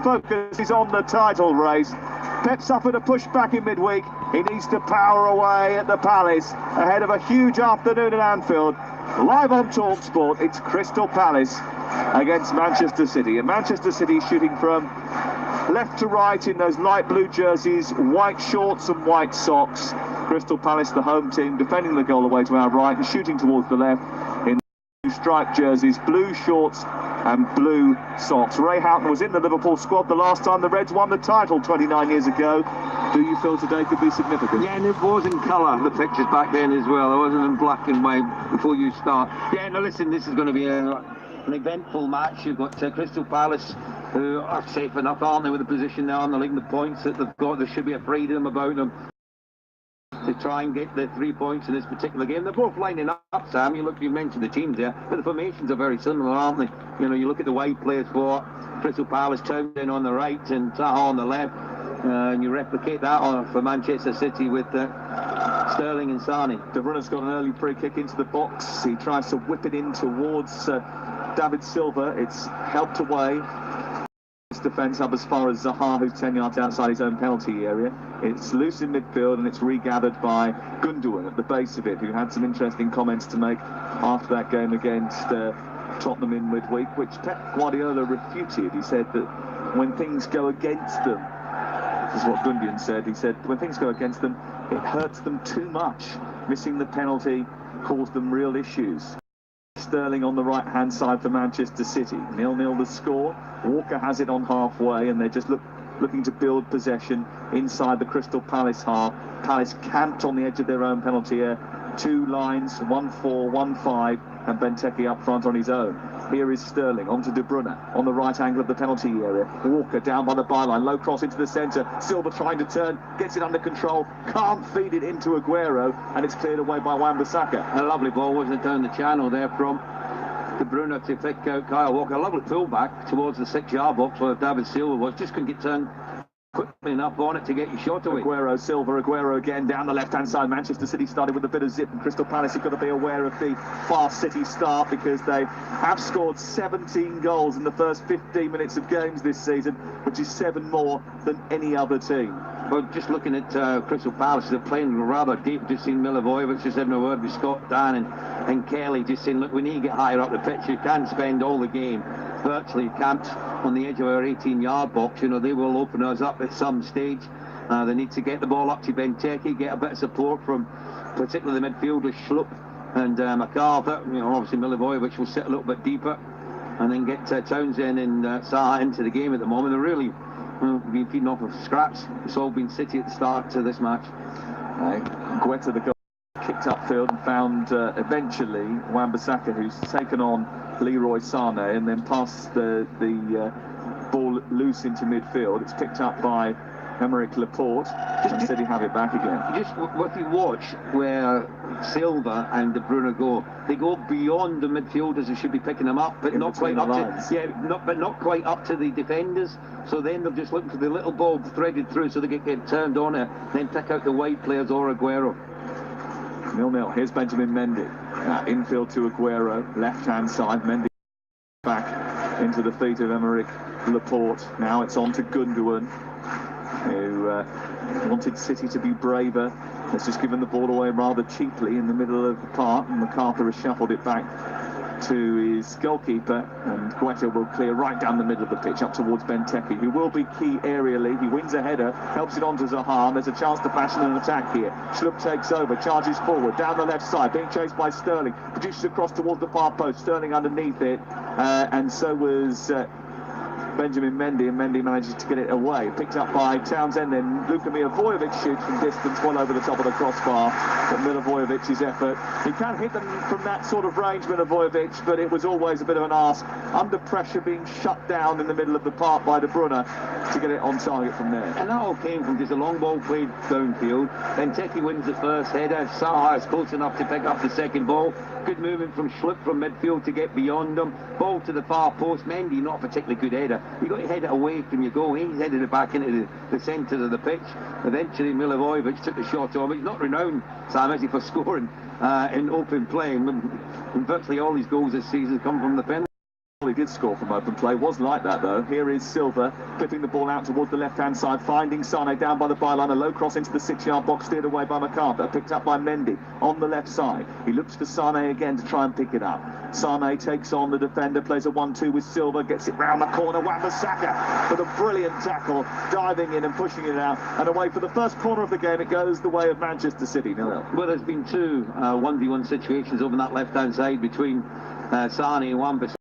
Focus is on the title race. Pep suffered a pushback in midweek. He needs to power away at the Palace ahead of a huge afternoon at Anfield. Live on TalkSport, it's Crystal Palace against Manchester City. And Manchester City shooting from left to right in those light blue jerseys, white shorts and white socks. Crystal Palace, the home team, defending the goal away to our right and shooting towards the left in striped jerseys, blue shorts and blue socks. Ray Houghton was in the Liverpool squad the last time the Reds won the title 29 years ago. Do you feel today could be significant? Yeah, and it was in colour, the pictures back then as well. It wasn't in black and white before you start. Yeah, now listen, this is going to be an eventful match. You've got Crystal Palace, who are safe enough, aren't they, with the position now on the league, the points that they've got. There should be a freedom about them to try and get the 3 points in this particular game. They're both lining up, Sam. You mentioned the teams there, but the formations are very similar, aren't they? You know, you look at the wide players for Crystal Palace, Townsend on the right and Zaha on the left, and you replicate that for Manchester City with Sterling and Sane. De Bruyne's got an early free kick into the box. He tries to whip it in towards David Silva. It's helped away. Defence up as far as Zaha, who's 10 yards outside his own penalty area. It's loose in midfield and it's regathered by Gundogan at the base of it, who had some interesting comments to make after that game against Tottenham in midweek, which Pep Guardiola refuted. He said that when things go against them, this is what Gundogan said, he said when things go against them, it hurts them too much. Missing the penalty caused them real issues. Sterling on the right-hand side for Manchester City. 0-0 the score. Walker has it on halfway, and they're just looking to build possession inside the Crystal Palace half. Palace camped on the edge of their own penalty area. Two lines, 1-4, 1-5, and Benteke up front on his own. Here is Sterling, onto De Bruyne, on the right angle of the penalty area. Walker down by the byline, low cross into the centre. Silva trying to turn, gets it under control, can't feed it into Aguero, and it's cleared away by Wan-Bissaka. A lovely ball, wasn't it, down the channel there from De Bruyne to pick out Kyle Walker. A lovely pullback towards the 6-yard box where David Silva was. Just couldn't get turned quickly enough on it to get your shot away. Aguero again down the left-hand side. Manchester City started with a bit of zip, and Crystal Palace have got to be aware of the fast City start, because they have scored 17 goals in the first 15 minutes of games this season, which is 7 more than any other team. Well, just looking at Crystal Palace, they're playing rather deep. Just seen Milivojevic just having a word with Scott Dan and Kelly, just saying, look, we need to get higher up the pitch. You can't spend all the game virtually camped on the edge of our 18-yard box. You know, they will open us up at some stage. They need to get the ball up to Benteke, get a bit of support from particularly the midfielders Schlupp and McArthur. You know, obviously Milivojevic will sit a little bit deeper, and then get Townsend and Zaha into the game at the moment. They're really been feeding off of scraps. It's all been City at the start to this match. Guetta, the goal, kicked upfield and found eventually Wan-Bissaka, who's taken on Leroy Sané, and then passed the ball loose into midfield. It's picked up by Aymeric Laporte, and City have it back again. Just what you watch where Silva and De Bruyne go, they go beyond the midfielders who should be picking them up, but not quite up to, not quite up to the defenders. So then they're just looking for the little ball threaded through, so they get turned on it, then pick out the wide players or Aguero. 0-0. Here's Benjamin Mendy. Infield to Aguero, left-hand side. Mendy back into the feet of Aymeric Laporte. Now it's on to Gundogan, who wanted City to be braver. Has just given the ball away rather cheaply in the middle of the park, and McArthur has shuffled it back to his goalkeeper, and Guetta will clear right down the middle of the pitch up towards Benteke, who will be key aerially. He wins a header, helps it on to Zaha, and there's a chance to fashion an attack here. Schlupp takes over, charges forward, down the left side, being chased by Sterling, produces a cross towards the far post, Sterling underneath it, and so was Benjamin Mendy, and Mendy manages to get it away. Picked up by Townsend, then Luka Milivojevic shoots from distance, well over the top of the crossbar. But Milivojevic's effort, he can hit them from that sort of range, Milivojevic, but it was always a bit of an ask. Under pressure, being shut down in the middle of the park by De Bruyne to get it on target from there. And that all came from just a long ball played downfield. Benteke wins the first header. Zaha is close enough to pick up the second ball. Good movement from Schlupp from midfield to get beyond them. Ball to the far post. Mendy, not a particularly good header. You got to head it away from your goal. He's headed it back into the centre of the pitch. Eventually Milivojevic took the shot on. He's not renowned, Sam, is he, for scoring in open play. And virtually all his goals this season come from the penalty. He did score from open play, was like that though. Here is Silva clipping the ball out towards the left-hand side, finding Sane down by the byline, a low cross into the 6-yard box, steered away by MacArthur, picked up by Mendy on the left side. He looks for Sane again to try and pick it up. Sane takes on the defender, plays a 1-2 with Silva, gets it round the corner, Wan-Bissaka with a brilliant tackle, diving in and pushing it out and away. For the first corner of the game, it goes the way of Manchester City, 0-0. Well, there's been two 1v1 situations over that left-hand side between Sane and Wan-Bissaka.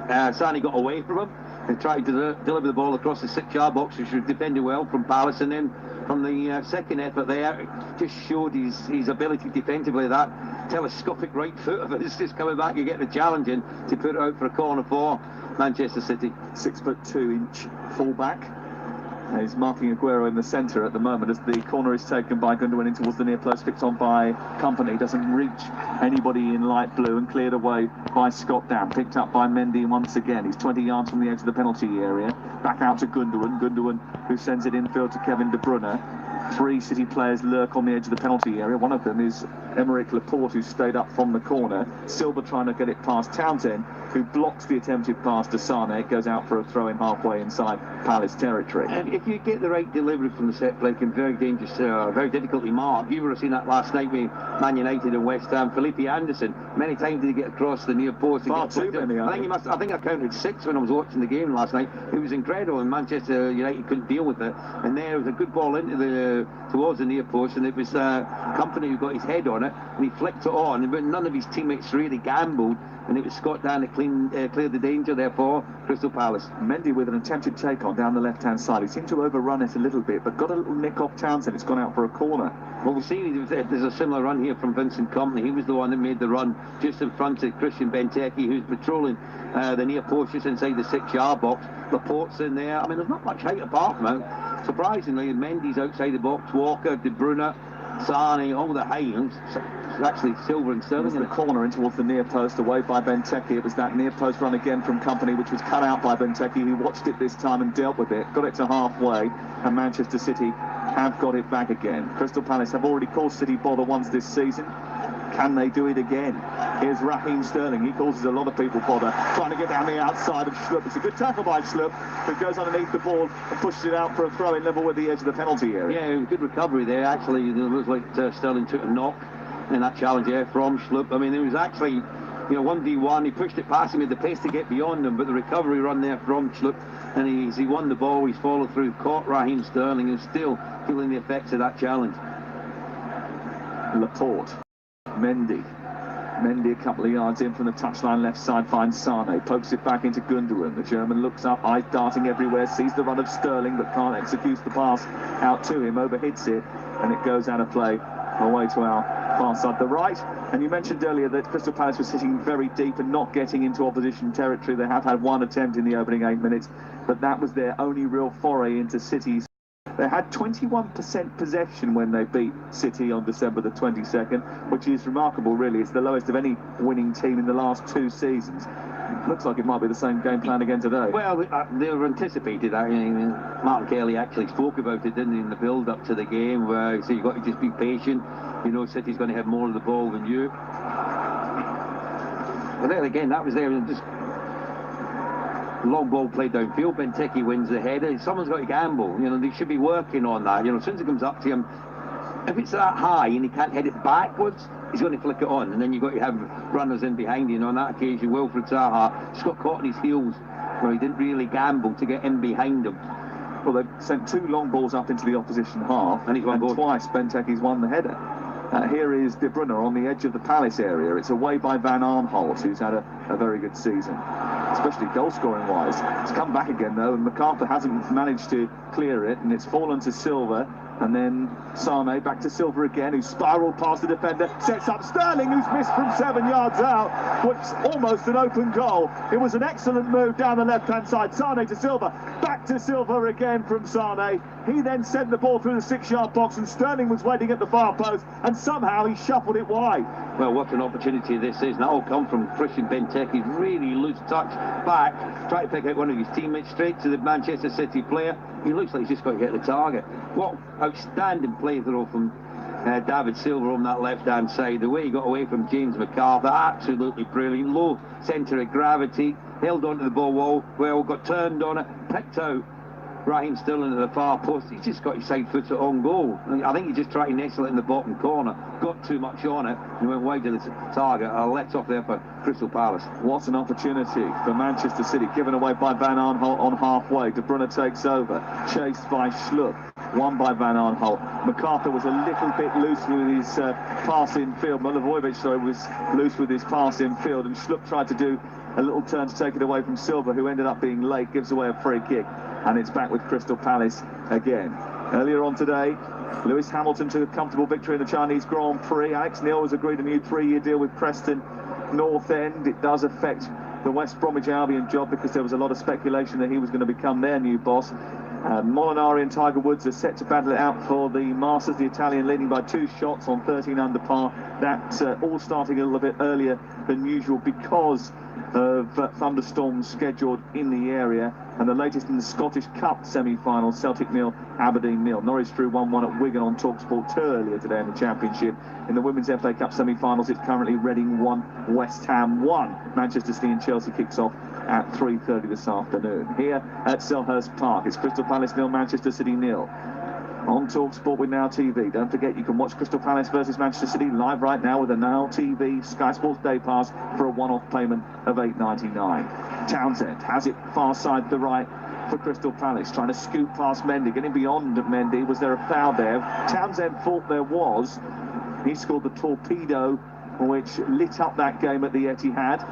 Sane got away from him and tried to deliver the ball across the 6-yard box, which was defended well from Palace, and then from the second effort there, just showed his ability defensively. That telescopic right foot of his just coming back and getting the challenge in to put it out for a corner for Manchester City. 6'2" fullback. He's marking Aguero in the centre at the moment as the corner is taken by Gundogan in towards the near post, flicked on by Company, doesn't reach anybody in light blue and cleared away by Scott Dam, picked up by Mendy once again. He's 20 yards from the edge of the penalty area, back out to Gundogan who sends it infield to Kevin De Bruyne. 3 City players lurk on the edge of the penalty area. One of them is Emerick Laporte, who stayed up from the corner. Silva trying to get it past Townsend, who blocks the attempted pass to Sane. It goes out for a throw-in halfway inside Palace territory. And if you get the right delivery from the set play, it can be very dangerous, very difficultly marked. You would have seen that last night with Man United and West Ham. Felipe Anderson, many times did he get across the near post. Far too many. I think I counted 6 when I was watching the game last night. It was incredible, and Manchester United couldn't deal with it. And there was a good ball into towards the near post, and it was Company who got his head on it, and he flicked it on, but none of his teammates really gambled, and it was Scott Dann that cleared the danger there for Crystal Palace. Mendy with an attempted take on down the left-hand side. He seemed to overrun it a little bit, but got a little nick off Townsend. It's gone out for a corner. Well, we've seen there's a similar run here from Vincent Kompany. He was the one that made the run just in front of Christian Benteke, who's patrolling the near post just inside the 6-yard box. Laporte's in there. I mean, there's not much height apart from him. Surprisingly, Mendy's outside the box, Walker, De Bruyne, Sane, all the height. It's actually Silva and Sterling in the corner in towards the near post, away by Benteke. It was that near post run again from Company, which was cut out by Benteke, who watched it this time and dealt with it. Got it to halfway, and Manchester City have got it back again. Crystal Palace have already caused City bother once this season. Can they do it again? Here's Raheem Sterling. He causes a lot of people bother, trying to get down the outside of Schlupp. It's a good tackle by Schlupp, who goes underneath the ball and pushes it out for a throw-in level with the edge of the penalty area. Yeah, good recovery there. Actually, it looks like Sterling took a knock in that challenge there from Schlupp. I mean, it was actually, 1v1. He pushed it past him with the pace to get beyond him, but the recovery run there from Schlupp, and he won the ball. He's followed through, caught Raheem Sterling, and still feeling the effects of that challenge. Laporte. Mendy a couple of yards in from the touchline left side, finds Sane, pokes it back into Gundogan. The German looks up, eyes darting everywhere, sees the run of Sterling but can't execute the pass out to him, overhits it, and it goes out of play away to our far side, the right. And you mentioned earlier that Crystal Palace was sitting very deep and not getting into opposition territory. They have had one attempt in the opening 8 minutes, but that was their only real foray into City's. They had 21% possession when they beat City on December the 22nd, which is remarkable, really. It's the lowest of any winning team in the last 2 seasons. Looks like it might be the same game plan again today. Well, they were anticipated. Martin Kelly actually spoke about it, didn't he, in the build-up to the game, where he said you've got to just be patient. City's going to have more of the ball than you. But then again, that was there. Just long ball played downfield. Benteke wins the header. Someone's got to gamble. They should be working on that. As soon as it comes up to him, if it's that high and he can't head it backwards, he's going to flick it on, and then you've got to have runners in behind you. On that occasion, Wilfred Zaha just got caught on his heels where he didn't really gamble to get in behind him. Well, they've sent 2 long balls up into the opposition half, and twice Benteke's won the header. Here is De Bruyne on the edge of the Palace area. It's away by Van Aanholt, who's had a very good season, especially goal-scoring wise. It's come back again, though, and MacArthur hasn't managed to clear it, and it's fallen to Silva. And then Sane back to Silva again, who spiraled past the defender, sets up Sterling, who's missed from 7 yards out, which almost an open goal. It was an excellent move down the left-hand side. Sane to Silva, back to Silva again from Sane. He then sent the ball through the 6-yard box, and Sterling was waiting at the far post, and somehow he shuffled it wide. Well, what an opportunity this is. That will come from Christian Benteke. Really loose touch back, try to pick out one of his teammates straight to the Manchester City player. He looks like he's just got to hit the target. What outstanding play throw from David Silva on that left-hand side. The way he got away from James MacArthur, absolutely brilliant. Low centre of gravity, held onto the ball wall, well, got turned on it, picked out Raheem Sterling to the far post. He's just got his side foot on goal. I think he just tried to nestle it in the bottom corner, got too much on it, and went wide to the target. Let off there for Crystal Palace. What an opportunity for Manchester City, given away by Van Aanholt on halfway. De Bruyne takes over, chased by Schlupp, won by Van Aanholt. MacArthur was a little bit loose with his pass in field. Milivojevic, was loose with his pass in field, and Schlupp tried to do a little turn to take it away from Silva, who ended up being late, gives away a free kick, and it's back with Crystal Palace again. Earlier on today, Lewis Hamilton took a comfortable victory in the Chinese Grand Prix. Alex Neil has agreed a new 3-year deal with Preston North End. It does affect the West Bromwich Albion job because there was a lot of speculation that he was going to become their new boss. Molinari and Tiger Woods are set to battle it out for the Masters. The Italian leading by 2 shots on 13 under par. That all starting a little bit earlier than usual because of thunderstorms scheduled in the area. And the latest in the Scottish Cup semi-final, Celtic nil, Aberdeen nil. Norwich drew 1-1 at Wigan on TalkSport 2 earlier today in the Championship. In the Women's FA Cup semi-finals, it's currently Reading 1, West Ham 1. Manchester City and Chelsea kicks off at 3:30 this afternoon. Here at Selhurst Park, it's Crystal Palace nil, Manchester City nil. On TalkSport with Now TV. Don't forget you can watch Crystal Palace versus Manchester City live right now with a Now TV Sky Sports Day Pass for a one-off payment of $8.99. Townsend has it far side to the right for Crystal Palace, trying to scoop past Mendy, getting beyond Mendy. Was there a foul there? Townsend thought there was. He scored the torpedo which lit up that game at the Etihad.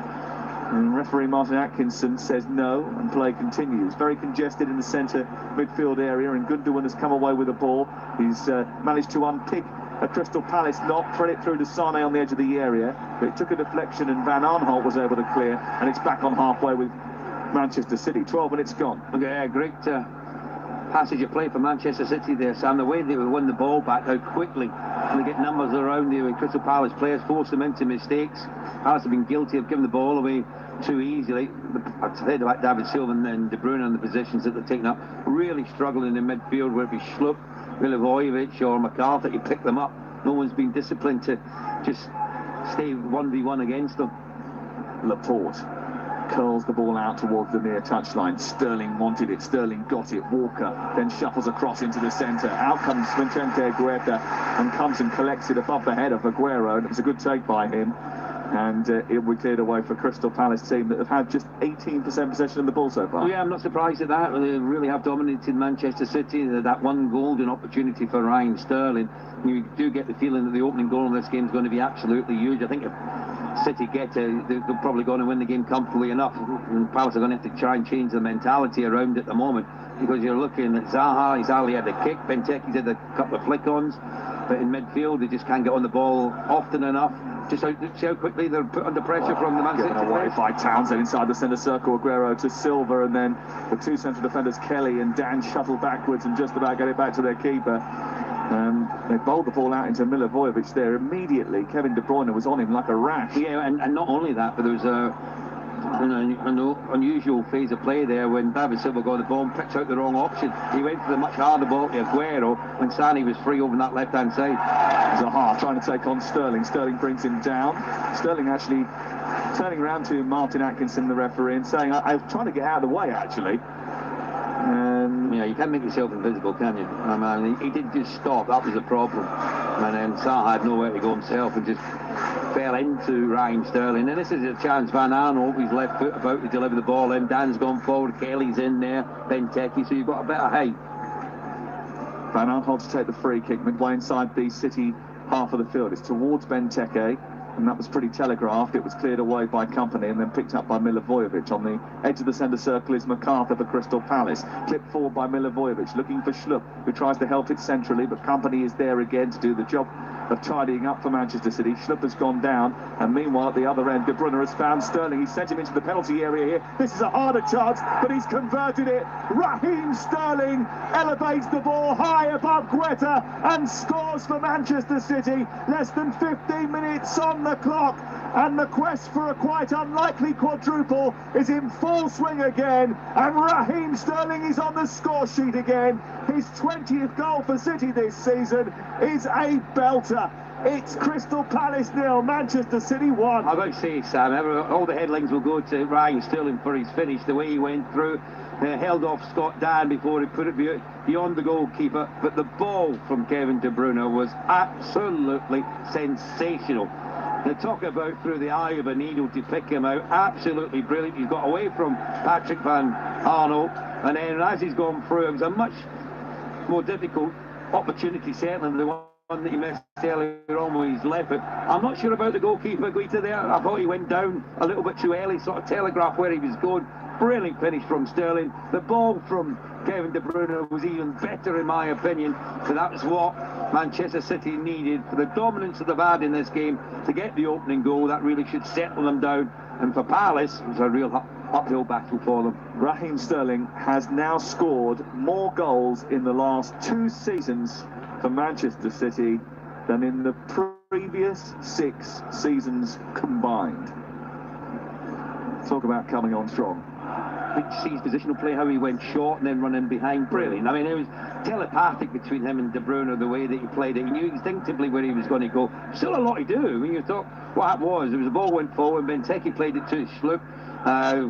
And referee Martin Atkinson says no, and play continues. Very congested in the centre midfield area, and Gundogan has come away with the ball. He's managed to unpick a Crystal Palace knock, thread it through to Sane on the edge of the area, but it took a deflection and Van Aanholt was able to clear, and it's back on halfway with Manchester City. 12 minutes gone. Okay, great passage of play for Manchester City there, Sam. The way they won the ball back, how quickly, and they get numbers around you, and Crystal Palace players force them into mistakes. Palace have been guilty of giving the ball away too easily. I've said about David Silva and De Bruyne and the positions that they're taking up, really struggling in midfield, where it be Schlupp, Milivojevic or MacArthur, you pick them up. No one's been disciplined to just stay 1v1 against them. Laporte curls the ball out towards the near touchline. Sterling wanted it, Sterling got it. Walker then shuffles across into the centre. Out comes Vicente Aguirre and comes and collects it above the head of Aguero, and it was a good take by him. And it will be cleared away for Crystal Palace team that have had just 18% possession of the ball so far. Yeah, I'm not surprised at that. They really have dominated Manchester City. That one golden opportunity for Raheem Sterling. You do get the feeling that the opening goal in this game is going to be absolutely huge. I think if City get it, they're probably going to win the game comfortably enough. And Palace are going to have to try and change the mentality around at the moment, because you're looking at Zaha. He's hardly had a kick. Benteke's had a couple of flick-ons, but in midfield they just can't get on the ball often enough. Just see how quickly they're put under pressure from the Man City. Given away by Townsend inside the centre circle. Aguero to Silva, and then the two central defenders, Kelly and Dan, shuttle backwards and just about get it back to their keeper. They bowled the ball out into Milivojevic there. Immediately, Kevin De Bruyne was on him like a rash. Yeah, and not only that, but there was an unusual phase of play there when David Silva got the ball and picked out the wrong option. He went for the much harder ball to Aguero when Sane was free over that left-hand side. Zaha trying to take on Sterling. Sterling brings him down. Sterling actually turning around to Martin Atkinson, the referee, and saying, I'm trying to get out of the way, actually. Yeah, you can't make yourself invisible, can you? I mean, he did just stop. That was the problem. And then Zaha had nowhere to go himself and just fell into Raheem Sterling. And this is a chance. Van Aanholt, his left foot, about to deliver the ball in. Dan's gone forward. Kelly's in there. Benteke. So you've got a bit of height. Van Aanholt to take the free kick midway inside the City half of the field. It's towards Benteke, and that was pretty telegraphed. It was cleared away by Kompany and then picked up by Milivojevic. On the edge of the centre circle is MacArthur for Crystal Palace. Clipped forward by Milivojevic, looking for Schlupp, who tries to help it centrally, but Kompany is there again to do the job of tidying up for Manchester City. Schlupp has gone down, and meanwhile at the other end, De Bruyne has found Sterling. He's sent him into the penalty area here. This is a harder chance, but he's converted it. Raheem Sterling elevates the ball high above Guetta and scores for Manchester City. Less than 15 minutes on the clock, and the quest for a quite unlikely quadruple is in full swing again, and Raheem Sterling is on the score sheet again. His 20th goal for City this season is a belter. It's Crystal Palace 0, Manchester City 1. I've got to say, Sam, all the headlines will go to Raheem Sterling for his finish, the way he went through, held off Scott Dan before he put it beyond the goalkeeper. But the ball from Kevin De Bruyne was absolutely sensational. They talk about through the eye of a needle to pick him out. Absolutely brilliant. He's got away from Patrick Van Arnold, and then as he's gone through, it was a much more difficult opportunity, certainly than the one that he missed earlier on when he's left it. I'm not sure about the goalkeeper, Guita, there. I thought he went down a little bit too early, sort of telegraphed where he was going. Brilliant finish from Sterling. The ball from Kevin De Bruyne was even better in my opinion. So that was what Manchester City needed for the dominance that they've had in this game to get the opening goal. That really should settle them down. And for Palace, it was a real uphill battle for them. Raheem Sterling has now scored more goals in the last 2 seasons for Manchester City than in the previous 6 seasons combined. Talk about coming on strong. Sees positional play, how he went short and then running behind, brilliant. I mean, it was telepathic between him and De Bruyne, the way that he played it. He knew instinctively where he was going to go. Still a lot to do. When you thought what happened was, the ball went forward, Benteke played it to Schlupp.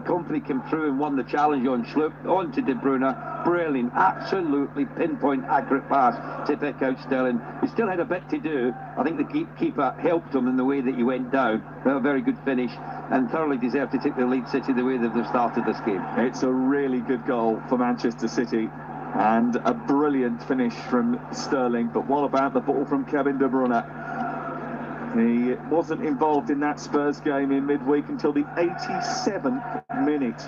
Company came through and won the challenge on Schlupp, on to De Bruyne. Brilliant, absolutely pinpoint, accurate pass to pick out Sterling. He still had a bit to do. I think the keeper helped him in the way that he went down. A very good finish, and thoroughly deserved to take the lead City the way that they've started this game. It's a really good goal for Manchester City and a brilliant finish from Sterling. But what about the ball from Kevin De Bruyne? He wasn't involved in that Spurs game in midweek until the 87th minute.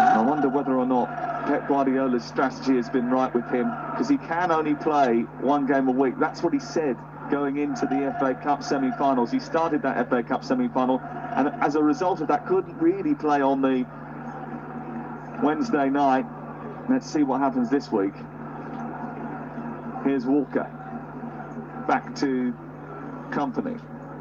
I wonder whether or not Pep Guardiola's strategy has been right with him, because he can only play 1 game a week. That's what he said going into the FA Cup semi-finals. He started that FA Cup semi-final, and as a result of that, couldn't really play on the Wednesday night. Let's see what happens this week. Here's Walker. Back to Company.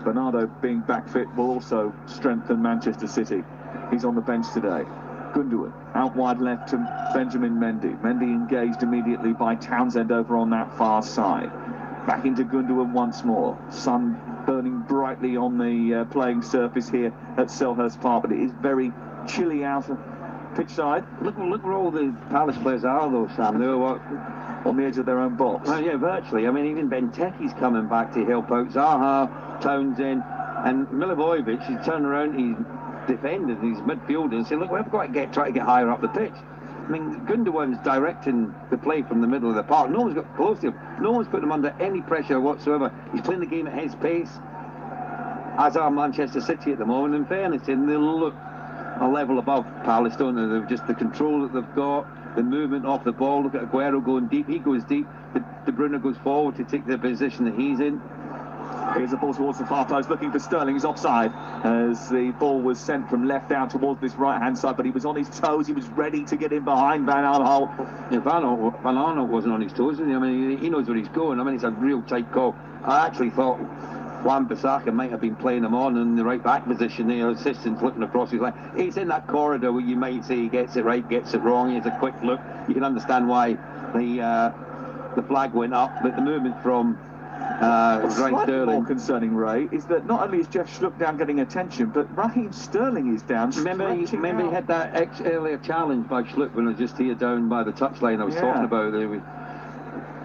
Bernardo being back fit will also strengthen Manchester City. He's on the bench today. Gundogan out wide left to Benjamin Mendy. Mendy engaged immediately by Townsend over on that far side. Back into Gundogan once more. Sun burning brightly on the playing surface here at Selhurst Park, but it is very chilly out pitch side. Look where all the Palace players are though, Sam. They were on the edge of their own box. Well, yeah, virtually. I mean, even Benteke's coming back to help out. Zaha, Townsend, and Milivojevic. He's turned around, he's defending, he's midfielding, and saying, look, we've got to try to get higher up the pitch. I mean, Gundogan's directing the play from the middle of the park. No one's got close to him. No one's putting him under any pressure whatsoever. He's playing the game at his pace, as are Manchester City at the moment. In fairness, and they look a level above Palace, don't they? They've just the control that they've got, the movement off the ball. Look at Aguero going deep. He goes deep. De Bruyne goes forward to take the position that he's in. Here's the ball towards the far post, looking for Sterling. He's offside as the ball was sent from left out towards this right-hand side, but he was on his toes. He was ready to get in behind Van Arnold. Yeah, Van Arnold wasn't on his toes, wasn't he? I mean, he knows where he's going. I mean, it's a real tight call. I actually thought Wan-Bissaka might have been playing him on in the right-back position there. Assistant's looking across his line. He's in that corridor where you might say he gets it right, gets it wrong. He has a quick look. You can understand why the flag went up, but the movement from slightly more concerning, Ray, is that not only is Jeff Schlupp down getting attention, but Raheem Sterling is down. Remember he had that earlier challenge by Schlupp when I was just here down by the touchline I was talking about there.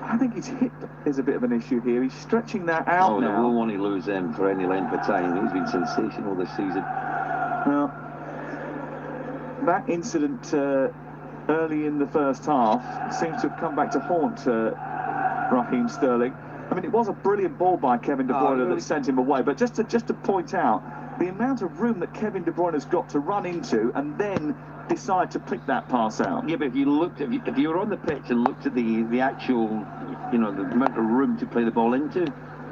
I think his hip is a bit of an issue here. He's stretching that out now. They won't want to lose him for any length of time. He's been sensational this season. Well, that incident early in the first half seems to have come back to haunt Raheem Sterling. I mean, it was a brilliant ball by Kevin De Bruyne that sent him away, but just to point out the amount of room that Kevin De Bruyne has got to run into and then decide to pick that pass out. Yeah, but if you were on the pitch and looked at the actual, the amount of room to play the ball into,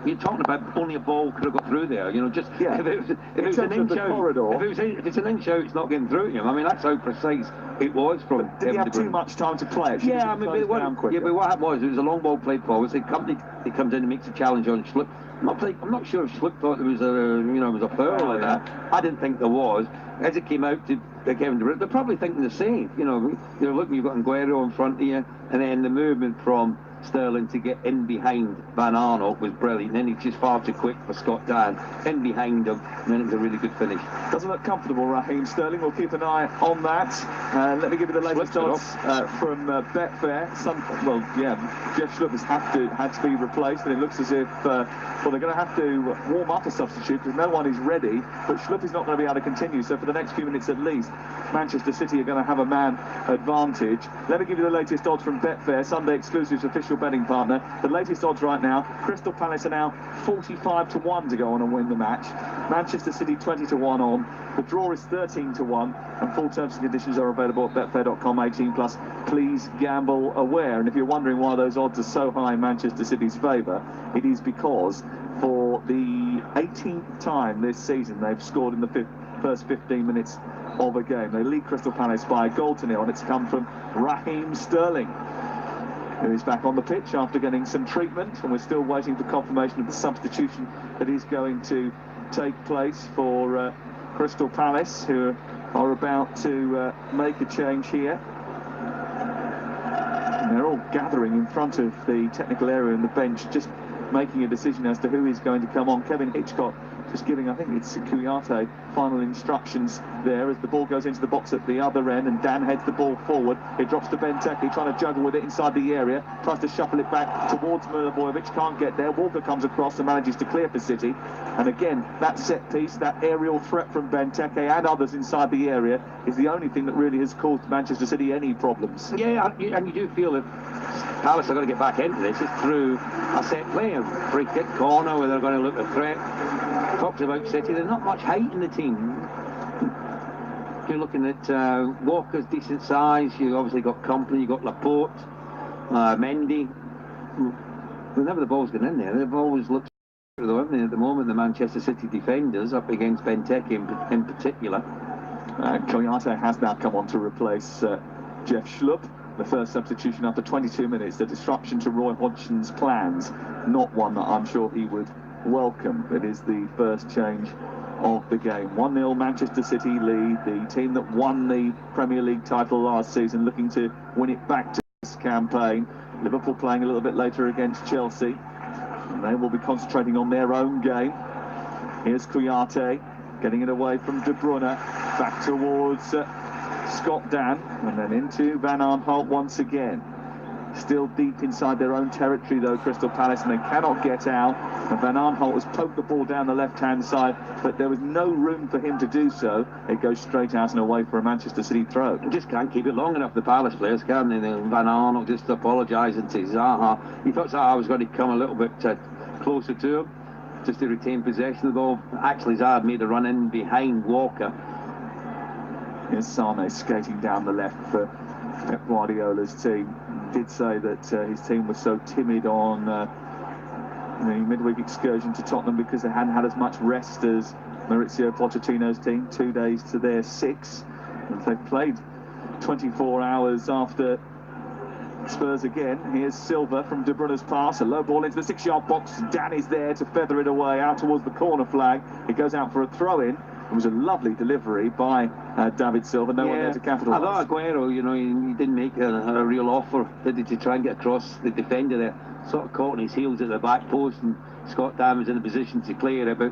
you're talking about only a ball could have got through there. If it was an inch out, if it's an inch out, it's not getting through him. I mean, that's how precise it was from. But did he have too much time to play it? Yeah, I mean, but what happened was it was a long ball played forward. The company he comes in and makes a challenge on Schlupp. I'm not sure if Schlupp thought there was a foul like that. I didn't think there was. As it came out to Kevin De Bruyne, they're probably thinking the same. They're looking. You've got Aguero in front of you, and then the movement from Sterling to get in behind Van Arnold was brilliant. Then he's just far too quick for Scott Dan. In behind him, and then it was a really good finish. Doesn't look comfortable, Raheem Sterling. We'll keep an eye on that. Let me give you the latest odds from Betfair. Jeff Schlupp has had to be replaced, and it looks as if they're going to have to warm up a substitute because no one is ready. But Schlupp is not going to be able to continue. So for the next few minutes at least, Manchester City are going to have a man advantage. Let me give you the latest odds from Betfair, Sunday Exclusive's official betting partner. The latest odds right now: Crystal Palace are now 45 to 1 to go on and win the match. Manchester City 20 to 1 on. The draw is 13 to 1, and full terms and conditions are available at betfair.com. 18+. Please gamble aware. And if you're wondering why those odds are so high in Manchester City's favour, it is because for the 18th time this season they've scored in the first 15 minutes of a game. They lead Crystal Palace by 1-0, and it's come from Raheem Sterling, who is back on the pitch after getting some treatment, and we're still waiting for confirmation of the substitution that is going to take place for Crystal Palace, who are about to make a change here. And they're all gathering in front of the technical area and the bench, just making a decision as to who is going to come on. Kevin Hitchcock just giving, I think it's Kouyaté, final instructions there as the ball goes into the box at the other end, and Dan heads the ball forward. It drops to Benteke, trying to juggle with it inside the area, tries to shuffle it back towards Milivojevic, can't get there. Walker comes across and manages to clear for City. And again, that set piece, that aerial threat from Benteke and others inside the area is the only thing that really has caused Manchester City any problems. Yeah, and you do feel that Palace are going to get back into this. It's through a set play, a free kick corner where they're going to look at threat. Talks about City, there's not much height in the team. You're looking at Walker's decent size, you've obviously got Kompany, you've got Laporte, Mendy. Whenever the ball's gone in there, they've always looked though, haven't they, at the moment, the Manchester City defenders up against Benteke in particular. Kouyaté has now come on to replace Jeff Schlupp. The first substitution after 22 minutes, the disruption to Roy Hodgson's plans, not one that I'm sure he would welcome. It is the first change of the game. 1-0 Manchester City lead, the team that won the Premier League title last season, looking to win it back to this campaign. Liverpool playing a little bit later against Chelsea, and they will be concentrating on their own game. Here's Kouyaté getting it away from De Bruyne, back towards Scott Dan, and then into Van Aanholt once again. Still deep inside their own territory though, Crystal Palace, and they cannot get out. And Van Aanholt has poked the ball down the left-hand side, but there was no room for him to do so. It goes straight out and away for a Manchester City throw. They just can't keep it long enough, the Palace players, can they? Van Aanholt just apologising to Zaha. He thought Zaha was going to come a little bit closer to him, just to retain possession of the ball. Actually, Zaha made a run in behind Walker. Here's Sane skating down the left for Pep Guardiola's team. He did say that his team was so timid on the midweek excursion to Tottenham because they hadn't had as much rest as Maurizio Pochettino's team, 2 days to their 6. And they've played 24 hours after Spurs again. Here's Silva from De Bruyne's pass, a low ball into the 6-yard box. Dan is there to feather it away out towards the corner flag. It goes out for a throw-in. It was a lovely delivery by David Silva. No one there to capitalise. I thought Aguero, you know, he didn't make a real offer, did he, to try and get across the defender there. Sort of caught on his heels at the back post, and Scott Dan was in a position to clear it. But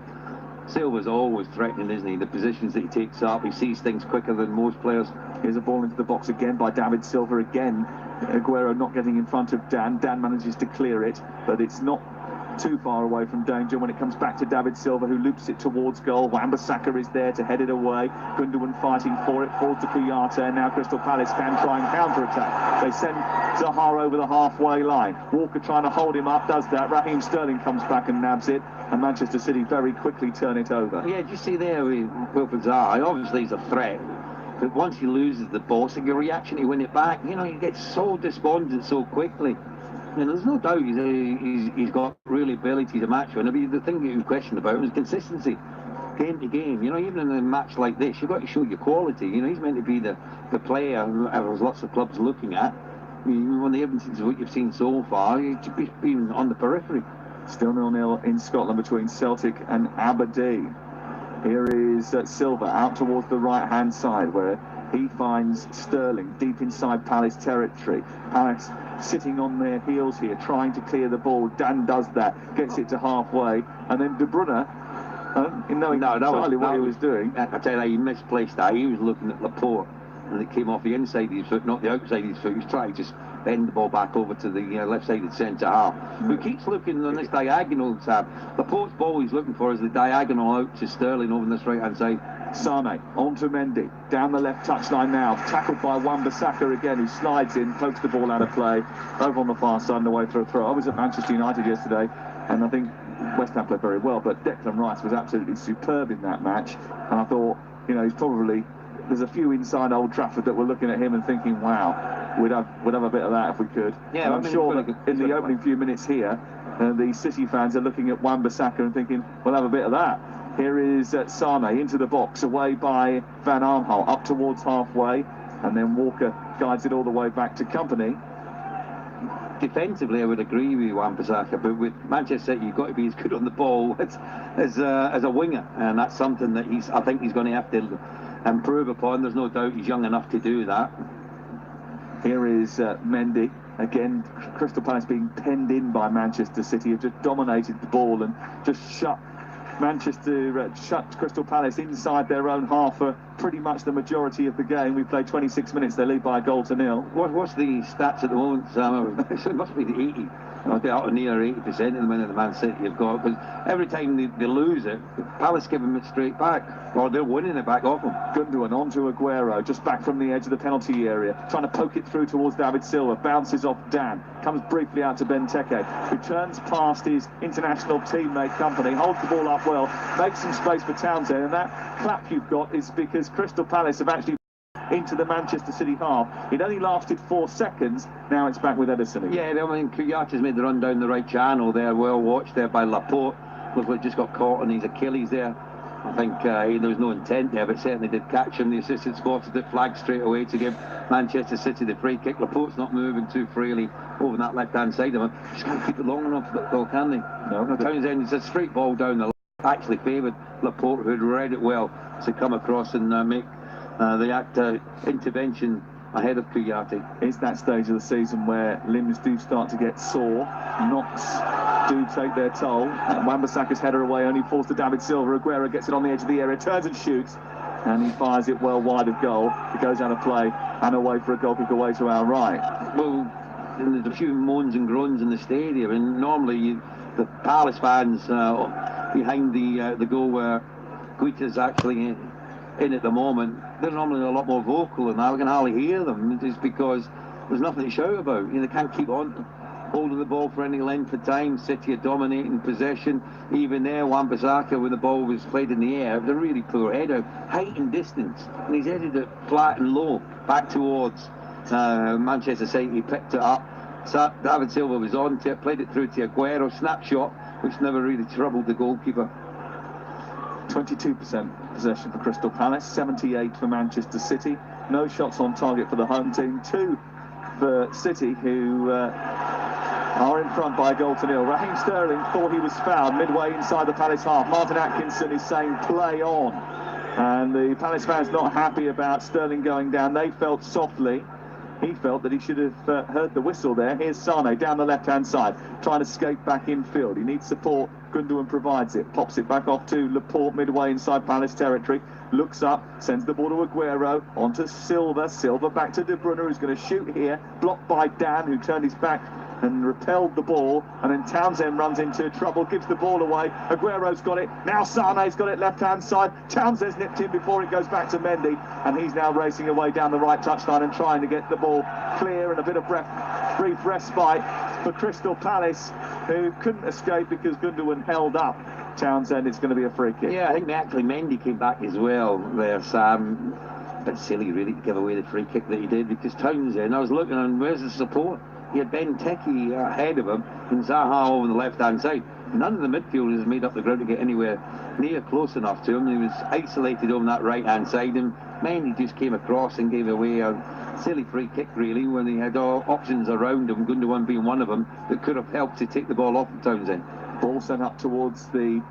Silva's always threatening, isn't he? The positions that he takes up, he sees things quicker than most players. Here's a ball into the box again by David Silva again. Aguero not getting in front of Dan. Dan manages to clear it, but it's not too far away from danger when it comes back to David Silva, who loops it towards goal. Wan-Bissaka is there to head it away. Gundogan fighting for it, falls to Kouyaté, and now Crystal Palace can try and counter-attack. They send Zaha over the halfway line. Walker trying to hold him up, does that. Raheem Sterling comes back and nabs it, and Manchester City very quickly turn it over. Yeah, do you see there with Wilfried Zaha? Obviously he's a threat, but once he loses the ball, so your reaction to win it back, you know, you get so despondent so quickly. And there's no doubt he's got real ability to match winner. But the thing you question about him is consistency, game to game. You know, even in a match like this, you've got to show your quality. You know, he's meant to be the player there's lots of clubs looking at. I mean, when the evidence is what you've seen so far, you've been on the periphery. Still 0-0 in Scotland between Celtic and Aberdeen. Here is Silva out towards the right-hand side, where He finds Sterling deep inside Palace territory. Palace sitting on their heels here, trying to clear the ball. Dan does that, gets it to halfway, and then De Bruyne, in knowing entirely what he was doing. I tell you, he misplaced that. He was looking at Laporte, and it came off the inside of his foot, not the outside of his foot. He was trying to just bend the ball back over to the left-sided centre half. Who keeps looking on this diagonal, Sam. Laporte's ball he's looking for is the diagonal out to Sterling over this right-hand side. Sane on to Mendy, down the left touchline now, tackled by Wan-Bissaka again, who slides in, pokes the ball out of play, over on the far side and away for a throw. I was at Manchester United yesterday, and I think West Ham played very well, but Declan Rice was absolutely superb in that match, and I thought, he's probably, there's a few inside Old Trafford that were looking at him and thinking, wow, we'd have a bit of that if we could. Yeah, and I'm sure that in the opening few minutes here, the City fans are looking at Wan-Bissaka and thinking, we'll have a bit of that. Here is Sane into the box, away by Van Aanholt, up towards halfway, and then Walker guides it all the way back to Kompany. Defensively, I would agree with Wan-Bissaka, but with Manchester City, you've got to be as good on the ball as a winger, and that's something that I think he's going to have to improve upon. There's no doubt he's young enough to do that. Here is Mendy. Again, Crystal Palace being penned in by Manchester City, have just dominated the ball and just shut Crystal Palace inside their own half for pretty much the majority of the game. We played 26 minutes, they lead by a goal to nil. What's the stats at the moment, Sam? It must be the 80. Out near 80% of the men of the Man City have got, because every time they lose it, Palace give them it straight back, or they're winning it back off them. Gundogan on to Aguero, just back from the edge of the penalty area, trying to poke it through towards David Silva, bounces off Dan, comes briefly out to Benteke, who turns past his international teammate Kompany, holds the ball up well, makes some space for Townsend, and that clap you've got is because Crystal Palace have actually into the Manchester City half. It only lasted 4 seconds. Now it's back with Ederson again. Yeah, I mean, Kouyate's made the run down the right channel there. Well watched there by Laporte. Looks like just got caught on his Achilles there. I think there was no intent there, but certainly did catch him. The assistant spotted the flag straight away to give Manchester City the free kick. Laporte's not moving too freely over that left-hand side of him. Just can't keep it long enough, though, can they? No. Townsend, it's a straight ball down the left. Actually favoured Laporte, who had read it well, to come across and make the intervention ahead of Kouyate. It's that stage of the season where limbs do start to get sore, knocks do take their toll. Wan-Bissaka's header away only falls to David Silva. Aguero gets it on the edge of the area, turns and shoots, and he fires it well wide of goal. It goes out of play and away for a goal kick away to our right. Well, there's a few moans and groans in the stadium, and normally the Palace fans behind the goal where Guita's actually in at the moment, they're normally a lot more vocal, and I can hardly hear them. It's because there's nothing to shout about. They can't keep on holding the ball for any length of time. City are dominating possession. Even there, Wan-Bissaka, when the ball was played in the air, they're really poor header, height and distance, and he's headed it flat and low back towards Manchester City. He picked it up. David Silva was on to it, played it through to Aguero, snapshot, which never really troubled the goalkeeper. 22% possession for Crystal Palace, 78 for Manchester City. No shots on target for the home team, 2 for City, who are in front by a goal to nil. Raheem Sterling thought he was fouled midway inside the Palace half. Martin Atkinson is saying play on, and the Palace fans not happy about Sterling going down. They felt softly. He felt that he should have heard the whistle there. Here's Sane down the left-hand side, trying to skate back infield. He needs support. Gundogan provides it. Pops it back off to Laporte midway inside Palace territory. Looks up, sends the ball to Aguero, onto Silva. Silva back to De Bruyne, who's going to shoot here. Blocked by Dan, who turned his back and repelled the ball, and then Townsend runs into trouble, gives the ball away. Aguero's got it, now Sane's got it left hand side. Townsend's nipped in before it goes back to Mendy, and he's now racing away down the right touchline and trying to get the ball clear, and a bit of brief respite for Crystal Palace, who couldn't escape because Gundogan held up Townsend. It's going to be a free kick. Yeah, I think actually Mendy came back as well there, Sam. A bit silly really to give away the free kick that he did, because Townsend, I was looking on where's the support. He had Benteke ahead of him and Zaha over the left-hand side. None of the midfielders made up the ground to get anywhere near close enough to him. He was isolated on that right-hand side, and Mendy just came across and gave away a silly free kick, really, when he had all options around him, Gundogan being one of them, that could have helped to take the ball off of Townsend. Ball sent up towards the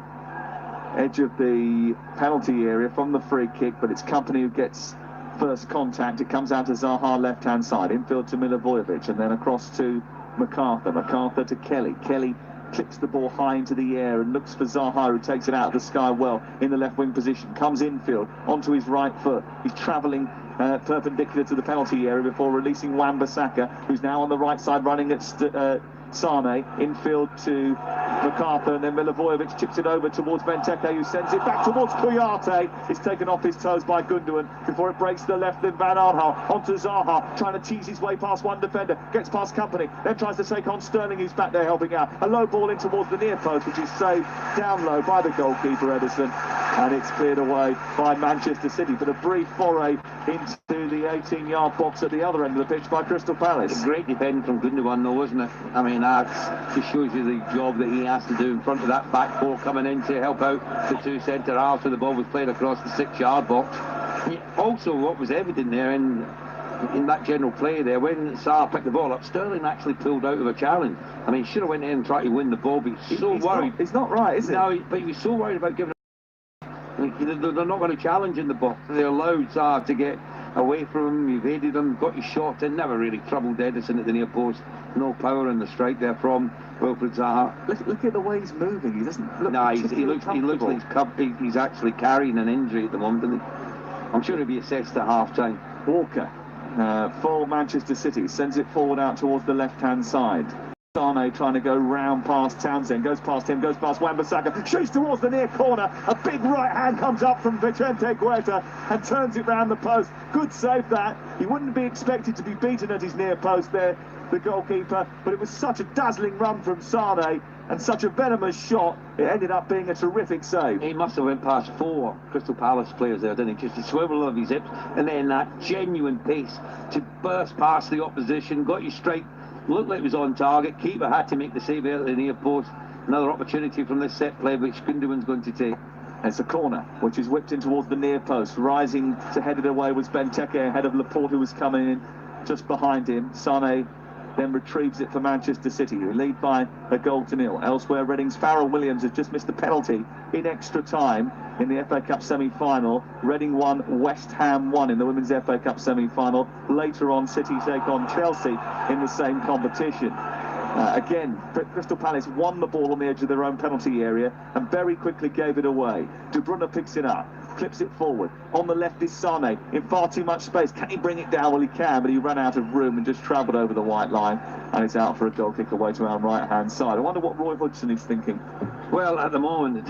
edge of the penalty area from the free kick, but it's Kompany who gets first contact. It comes out to Zaha left-hand side, infield to Milivojevic, and then across to MacArthur. MacArthur to Kelly. Kelly clips the ball high into the air and looks for Zaha, who takes it out of the sky well in the left wing position. Comes infield onto his right foot. He's travelling perpendicular to the penalty area before releasing Wan-Bissaka, who's now on the right side running at Sane. Infield to MacArthur, and then Milivojevic chips it over towards Benteke, who sends it back towards Kouyaté. It's taken off his toes by Gundogan before it breaks to the left. Then Van Aanholt onto Zaha, trying to tease his way past one defender, gets past Company, then tries to take on Sterling, who's back there helping out. A low ball in towards the near post, which is saved down low by the goalkeeper Ederson, and it's cleared away by Manchester City. But a brief foray into the 18-yard box at the other end of the pitch by Crystal Palace. A great defending from Gundogan, though, wasn't it? I mean, that just shows you the job that he has to do in front of that back four coming in to help out the two centre halves. So the ball was played across the 6-yard box. Also, what was evident there in that general play there, when Sarr picked the ball up, Sterling actually pulled out of a challenge. I mean, he should have went in and tried to win the ball, but he's so worried. He's not right, is he? No, but he was so worried about giving. They're not going to challenge in the box. They allowed Sarr to get away from him, evaded him, got his shot in, never really troubled Ederson at the near post. No power in the strike there from Wilfried Zaha. Look at the way he's moving. He doesn't look. No, he looks like he's actually carrying an injury at the moment, isn't he? I'm sure he'll be assessed at half-time. Walker for Manchester City sends it forward out towards the left-hand side. Sane trying to go round past Townsend, goes past him, goes past Wan-Bissaka, shoots towards the near corner. A big right hand comes up from Vicente Guetta and turns it round the post. Good save that. He wouldn't be expected to be beaten at his near post there, the goalkeeper, but it was such a dazzling run from Sane and such a venomous shot, it ended up being a terrific save. He must have went past 4 Crystal Palace players there, didn't he? Just a swivel of his hips, and then that genuine pace to burst past the opposition, got his strike, looked like it was on target. Keeper had to make the save out of the near post. Another opportunity from this set play, which Gundogan's going to take. It's a corner, which is whipped in towards the near post. Rising to head it away was Benteke ahead of Laporte, who was coming in just behind him. Sane then retrieves it for Manchester City, who lead by a goal to nil. Elsewhere, Reading's Farrell Williams has just missed a penalty in extra time in the FA Cup semi-final. Reading 1, West Ham 1 in the Women's FA Cup semi-final. Later on, City take on Chelsea in the same competition. Again, Crystal Palace won the ball on the edge of their own penalty area and very quickly gave it away. De Bruyne picks it up, clips it forward. On the left is Sane, in far too much space. Can he bring it down? Well, he can, but he ran out of room and just travelled over the white line, and it's out for a goal kick away to our right-hand side. I wonder what Roy Hodgson is thinking. Well, at the moment,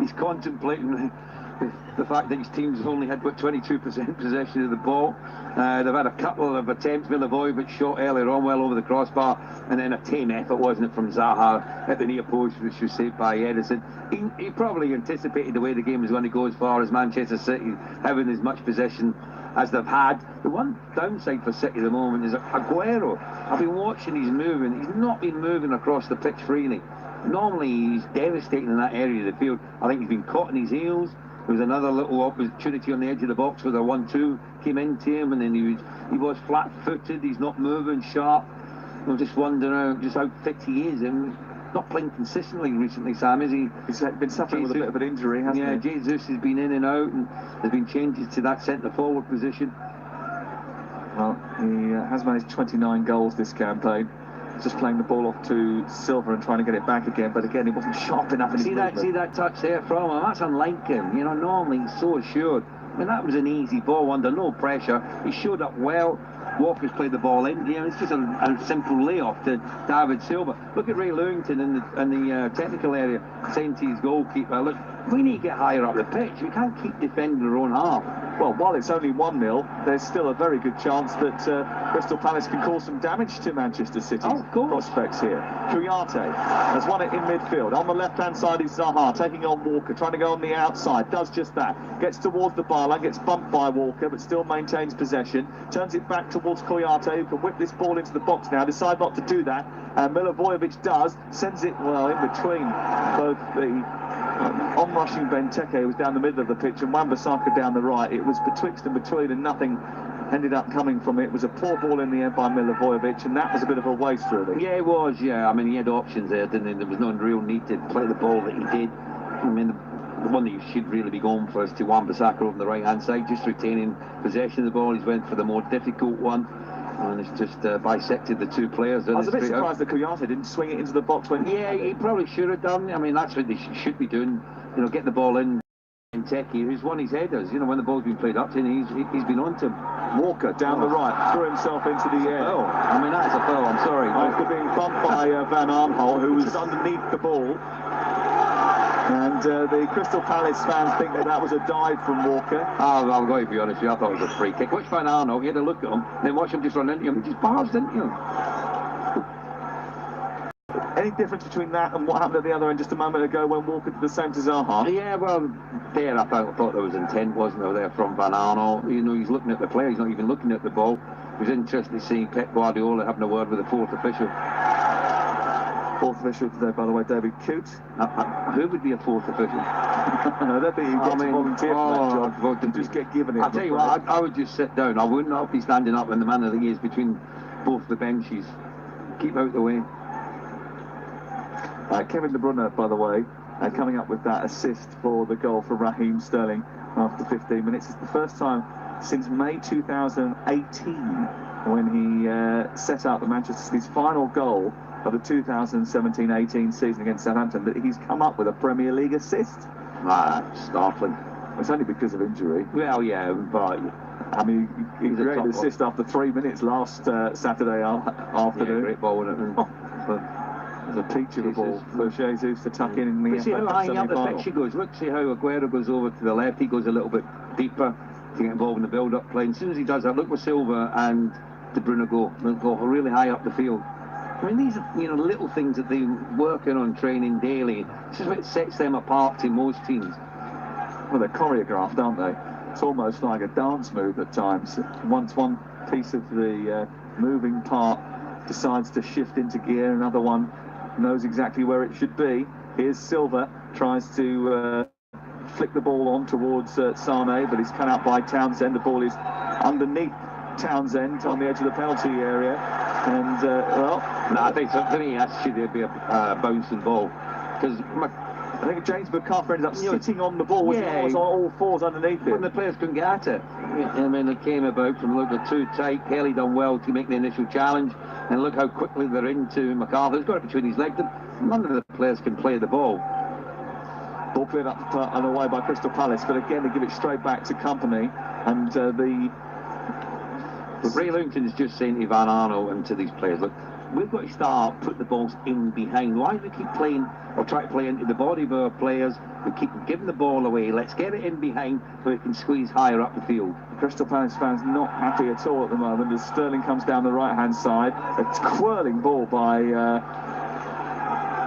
he's contemplating the fact that his team's only had, 22% possession of the ball. They've had a couple of attempts. Milivojevic shot earlier on well over the crossbar, and then a tame effort, wasn't it, from Zaha at the near post, which was saved by Ederson. He probably anticipated the way the game was going to go as far as Manchester City having as much possession as they've had. The one downside for City at the moment is Aguero. I've been watching his moving. He's not been moving across the pitch freely. Normally he's devastating in that area of the field. I think he's been caught in his heels. There was another little opportunity on the edge of the box where the 1-2 came into him, and then he was flat-footed. He's not moving sharp. I'm just wondering just how fit he is, and not playing consistently recently, Sam, is he? He's been suffering with a bit of an injury, hasn't he? Yeah, Jesus has been in and out, and there's been changes to that centre-forward position. Well, he has managed 29 goals this campaign. Just playing the ball off to Silva and trying to get it back again, but again, he wasn't sharp enough in his movement. See that touch there from him? That's unlike him. You know, normally he's so assured. I mean, that was an easy ball under no pressure. He showed up well. Walker's played the ball in. You know, it's just a simple layoff to David Silva. Look at Ray Lewington in the technical area saying to his goalkeeper, look, we need to get higher up the pitch. We can't keep defending our own half. Well, while it's only 1-0, there's still a very good chance that Crystal Palace can cause some damage to Manchester City's prospects here. Kouyaté has won it in midfield. On the left-hand side is Zaha, taking on Walker, trying to go on the outside. Does just that. Gets towards the byline, gets bumped by Walker, but still maintains possession. Turns it back towards Kouyaté, who can whip this ball into the box now. Decide not to do that. And Milivojevic does. Sends it, well, in between both the on-rushing Benteke was down the middle of the pitch and Wan-Bissaka down the right. It was betwixt and between, and nothing ended up coming from it. It was a poor ball in the end by Milivojevic, and that was a bit of a waste, really. Yeah, it was, yeah. I mean, he had options there, didn't he? There was no real need to play the ball that he did. I mean, the one that you should really be going for is to Wan-Bissaka over the right-hand side, just retaining possession of the ball. He's went for the more difficult one, and it's just bisected the two players. I was a bit surprised that Kouyaté didn't swing it into the box when... Yeah, he probably should have done. I mean, that's what they should be doing. You know, get the ball in. Benteke, who's won his headers, you know, when the ball's been played up to him, he's been on to him. Walker down the right, threw himself into the air. Oh, I mean, that's a foul, I'm sorry. After being bumped by Van Arnholt, who was underneath the ball. And the Crystal Palace fans think that was a dive from Walker. Oh, I'm going to be honest with you, I thought it was a free kick. Which Van Arnholt, you had to look at him, then watch him just run into him, he just barged into him. Any difference between that and what happened at the other end just a moment ago when Walker did the same to Zaha? Yeah, well, there I thought there was intent, wasn't there, from Van Arnholt. You know, he's looking at the player, he's not even looking at the ball. It was interesting to see Pep Guardiola having a word with the fourth official. Fourth official today, by the way, David Coote. Who would be a fourth official? I don't think he gets volunteer for that job and just get given it. I'll tell you what, I would just sit down. I would not be standing up when the man of the year is between both the benches. Keep out the way. Kevin De Bruyne, by the way, coming up with that assist for the goal for Raheem Sterling after 15 minutes. It's the first time since May 2018 when he set up the Manchester City's final goal of the 2017-18 season against Southampton that he's come up with a Premier League assist. That's startling. It's only because of injury. Well, yeah, but... I mean, he created an assist after 3 minutes last Saturday afternoon. Yeah, great ball, wasn't it? There's a peach of a ball for Jesus to tuck in the see FA how Cup high up the semi-final. pitch he goes. Look, see how Aguero goes over to the left. He goes a little bit deeper to get involved in the build-up play. And as soon as he does that, look where Silva and De Bruyne go. They'll go really high up the field. I mean, these are, you know, little things that they're working on training daily. This is what sets them apart to most teams. Well, they're choreographed, aren't they? It's almost like a dance move at times. Once one piece of the moving part decides to shift into gear, another one knows exactly where it should be. Here's Silva, tries to flick the ball on towards Sane, but he's cut out by Townsend. The ball is underneath Townsend on the edge of the penalty area. And, well... No, I think, for me, that should be a bouncing ball. Because... I think James McCarthy ended up sitting on the ball. Yeah, he was on all fours underneath it. When the players couldn't get at it. I mean, it came about from look at too tight. Kelly done well to make the initial challenge, and look how quickly they're into McCarthy. He's got it between his legs. None of the players can play the ball. Ball cleared up and away by Crystal Palace, but again they give it straight back to Company, and But Ray Lewington's just saying to Van Arnholt and to these players, look, we've got to start put the balls in behind. Why do we keep playing or try to play into the body of our players? We keep giving the ball away. Let's get it in behind so we can squeeze higher up the field. Crystal Palace fans not happy at all at the moment as Sterling comes down the right-hand side. A twirling ball by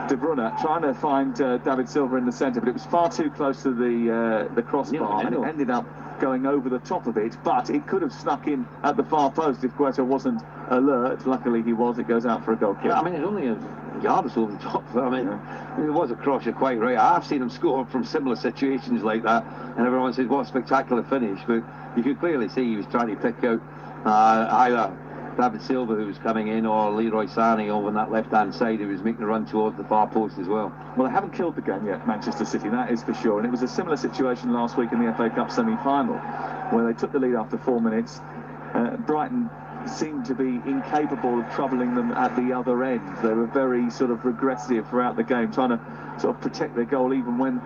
De Bruyne, trying to find David Silva in the centre, but it was far too close to the crossbar, and it ended up going over the top of it, but it could have snuck in at the far post if Guetta wasn't alert. Luckily he was. It goes out for a goal kick. Yeah, I mean, it's only a yard or so over the top. I mean, it was a cross, you're quite right. I've seen him score from similar situations like that, and everyone says, what a spectacular finish, but you could clearly see he was trying to pick out either David Silva, who was coming in, or Leroy Sané over on that left-hand side, who was making a run towards the far post as well. Well, they haven't killed the game yet, Manchester City, that is for sure. And it was a similar situation last week in the FA Cup semi-final, where they took the lead after 4 minutes. Brighton seemed to be incapable of troubling them at the other end. They were very sort of regressive throughout the game, trying to sort of protect their goal even when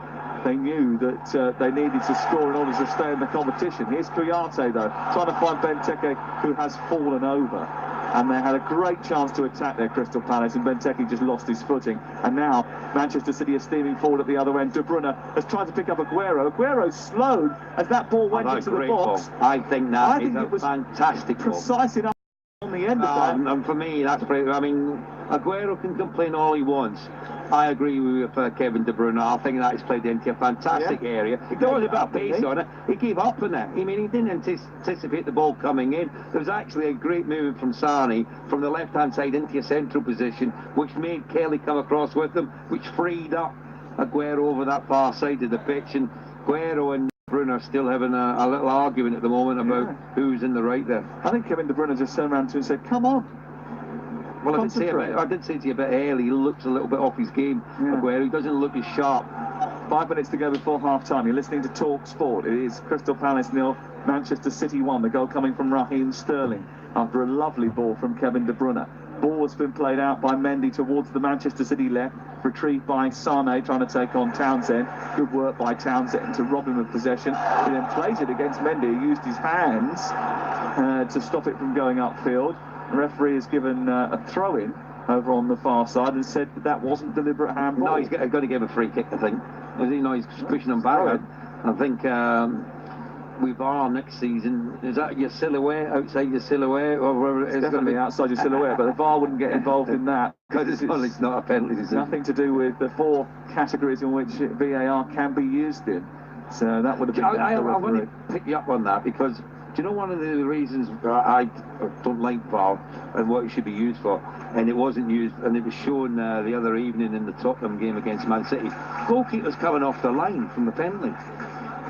they knew that they needed to score in order to stay in the competition. Here's Kouyaté, though, trying to find Benteke, who has fallen over. And they had a great chance to attack their Crystal Palace, and Benteke just lost his footing. And now Manchester City is steaming forward at the other end. De Bruyne has tried to pick up Aguero. Aguero slowed as that ball went into the box. Ball. I think that is a fantastic ball. Precise enough on the end of that. And for me, that's pretty... I mean, Aguero can complain all he wants. I agree with Kevin De Bruyne. I think that he's played into a fantastic area. There was a bit of pace on it. He gave up on it. I mean, he didn't anticipate the ball coming in. There was actually a great movement from Sane from the left-hand side into a central position, which made Kelly come across with him, which freed up Aguero over that far side of the pitch. And Aguero and De Bruyne are still having a little argument at the moment about who's in the right there. I think Kevin De Bruyne just turned around to him and said, come on. Well, I did say to you a bit early, he looks a little bit off his game, Aguero. He doesn't look as sharp 5 minutes to go before half-time. You're listening to Talk Sport. It is Crystal Palace 0, Manchester City 1. The goal coming from Raheem Sterling after a lovely ball from Kevin De Bruyne. Ball has been played out by Mendy towards the Manchester City left, retrieved by Sane trying to take on Townsend. Good work by Townsend to rob him of possession. He then plays it against Mendy, who used his hands to stop it from going upfield. The referee has given a throw-in over on the far side and said that wasn't deliberate handball. No, he's got to give a free kick, I think. He's pushing him back. I think with VAR next season, is that your silhouette, outside your silhouette, or wherever it is? It's definitely outside your silhouette, but the VAR wouldn't get involved in that. Because it's not a penalty. It's nothing to do with the 4 categories in which VAR can be used in. So that would have been... I want to pick you up on that, because do you know one of the reasons I don't like VAR and what it should be used for, and it wasn't used, and it was shown the other evening in the Tottenham game against Man City, goalkeepers coming off the line from the penalty.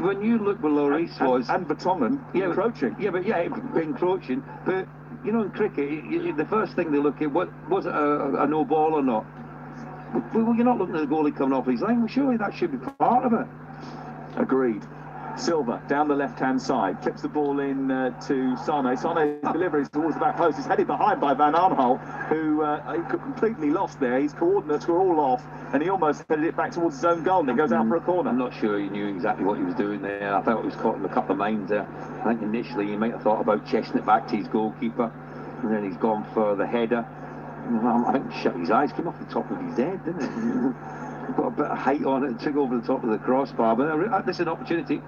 When you look where Lloris was... And Vertonghen encroaching. Encroaching. But, you know, in cricket, the first thing they look at, was it a no ball or not? Well, you're not looking at the goalie coming off his line. Well, surely that should be part of it. Agreed. Silva down the left-hand side, clips the ball in to Sane. Sane's delivery towards the back post is headed behind by Van Aanholt, who completely lost there. His coordinates were all off, and he almost headed it back towards his own goal, and it goes out for a corner. I'm not sure he knew exactly what he was doing there. I thought he was caught in a couple of minds there. I think initially he might have thought about chesting it back to his goalkeeper, and then he's gone for the header. I think his eyes came off the top of his head, didn't it? Got a bit of height on it and took over the top of the crossbar. But this is an opportunity.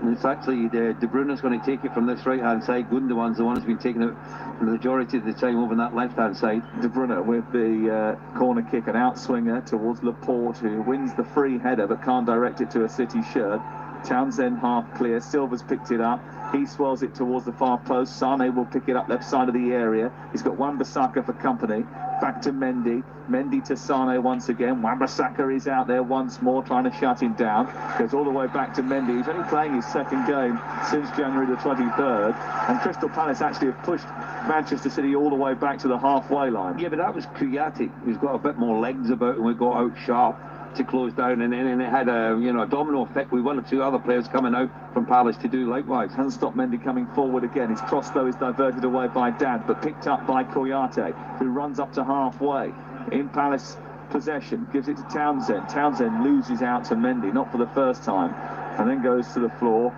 And it's actually De Bruyne's going to take it from this right-hand side. Gundogan's the one who's been taking it the majority of the time over on that left-hand side. De Bruyne with the corner kick, an outswinger towards Laporte, who wins the free header but can't direct it to a City shirt. Townsend half clear. Silva's picked it up. He swirls it towards the far post. Sane will pick it up left side of the area. He's got Wan-Bissaka for company. Back to Mendy. Mendy to Sane once again. Wan-Bissaka is out there once more, trying to shut him down. Goes all the way back to Mendy. He's only playing his second game since January the 23rd. And Crystal Palace actually have pushed Manchester City all the way back to the halfway line. Yeah, but that was Kouyaté, who's got a bit more legs about, and we got out sharp to close down, and it had a domino effect with 1 or 2 other players coming out from Palace to do likewise. Hasn't stopped Mendy coming forward again. His cross though is diverted away by Dad, but picked up by Kouyaté, who runs up to halfway in Palace possession, gives it to Townsend. Townsend loses out to Mendy, not for the first time, and then goes to the floor,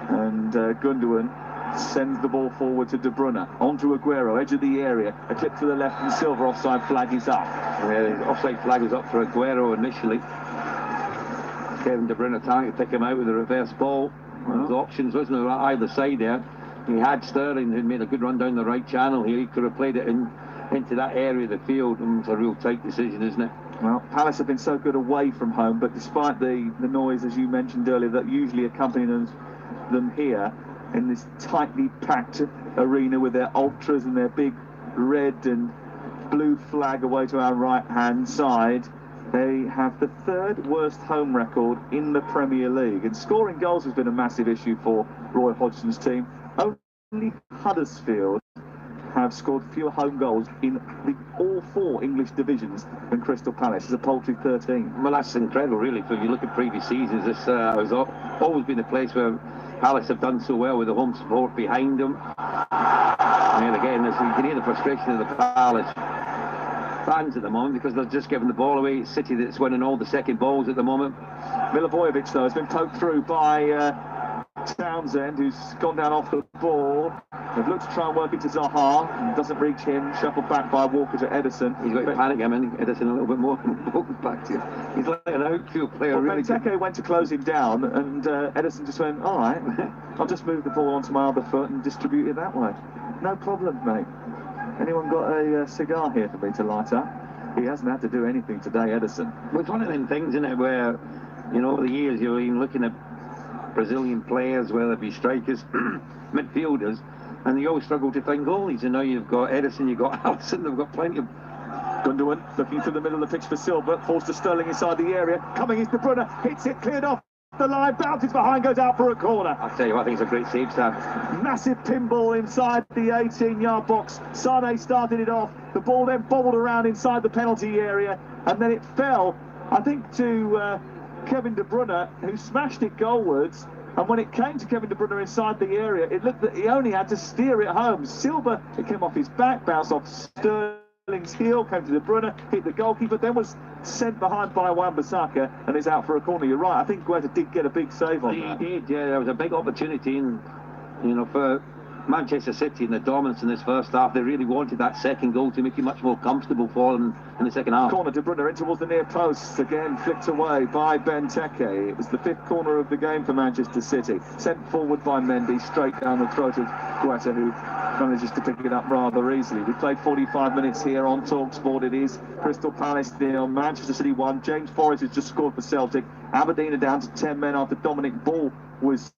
and Gundogan sends the ball forward to De Bruyne, on to Aguero, edge of the area, a clip to the left, and Silva offside flag is up. Yeah, the offside flag was up for Aguero initially. Kevin De Bruyne trying to pick him out with a reverse ball. Well, the options wasn't there on either side there. He had Sterling, who made a good run down the right channel here. He could have played it into that area of the field, and it's a real tight decision, isn't it? Well, Palace have been so good away from home, but despite the noise, as you mentioned earlier, that usually accompanies them here, in this tightly packed arena with their ultras and their big red and blue flag away to our right-hand side, they have the 3rd worst home record in the Premier League. And scoring goals has been a massive issue for Roy Hodgson's team. Only Huddersfield have scored fewer home goals in all 4 English divisions than Crystal Palace. It's a paltry 13. Well, that's incredible, really. If you look at previous seasons, this has always been a place where Palace have done so well with the home support behind them. And again, you can hear the frustration of the Palace fans at the moment, because they're just giving the ball away. It's City that's winning all the second balls at the moment. Milivojevic, though, has been poked through by Townsend, who's gone down off the ball. They've looked to try and work it to Zaha, and doesn't reach him. Shuffled back by Walker to Ederson. He's got to panic him, and Ederson a little bit more. Back to him. He's like an outfield player. Well, Benteke went to close him down, and Ederson just went, all right, I'll just move the ball onto my other foot and distribute it that way. No problem, mate. Anyone got a cigar here for me to light up? He hasn't had to do anything today, Ederson. Well, it's one of them things, isn't it, where, over the years you're even looking at Brazilian players, whether it be strikers, midfielders, and you always struggle to find goalies. And now you've got Ederson, you've got Alisson, they've got plenty of... Gundogan looking through the middle of the pitch for Silva, falls to Sterling inside the area, coming is De Bruyne, hits it, cleared off the line, bounces behind, goes out for a corner. I'll tell you what, I think it's a great save, Sam. Massive pinball inside the 18-yard box. Sane started it off, the ball then bobbled around inside the penalty area, and then it fell, I think, to Kevin De Bruyne, who smashed it goalwards. And when it came to Kevin De Bruyne inside the area, it looked that he only had to steer it home. Silva, it came off his back, bounced off Sterling's heel, came to De Bruyne, hit the goalkeeper, then was sent behind by Wan-Bissaka and is out for a corner. You're right, I think Guetta did get a big save on that. He did, yeah. There was a big opportunity, and for Manchester City in the dominance in this first half, they really wanted that second goal to make it much more comfortable for them in the second half. Corner, De Bruyne in towards the near post, again flicked away by Benteke. It was the 5th corner of the game for Manchester City. Sent forward by Mendy, straight down the throat of Guetta, who manages to pick it up rather easily. We played 45 minutes here on TalkSport. It is Crystal Palace 0, Manchester City 1. James Forrest has just scored for Celtic. Aberdeen are down to 10 men after Dominic Ball was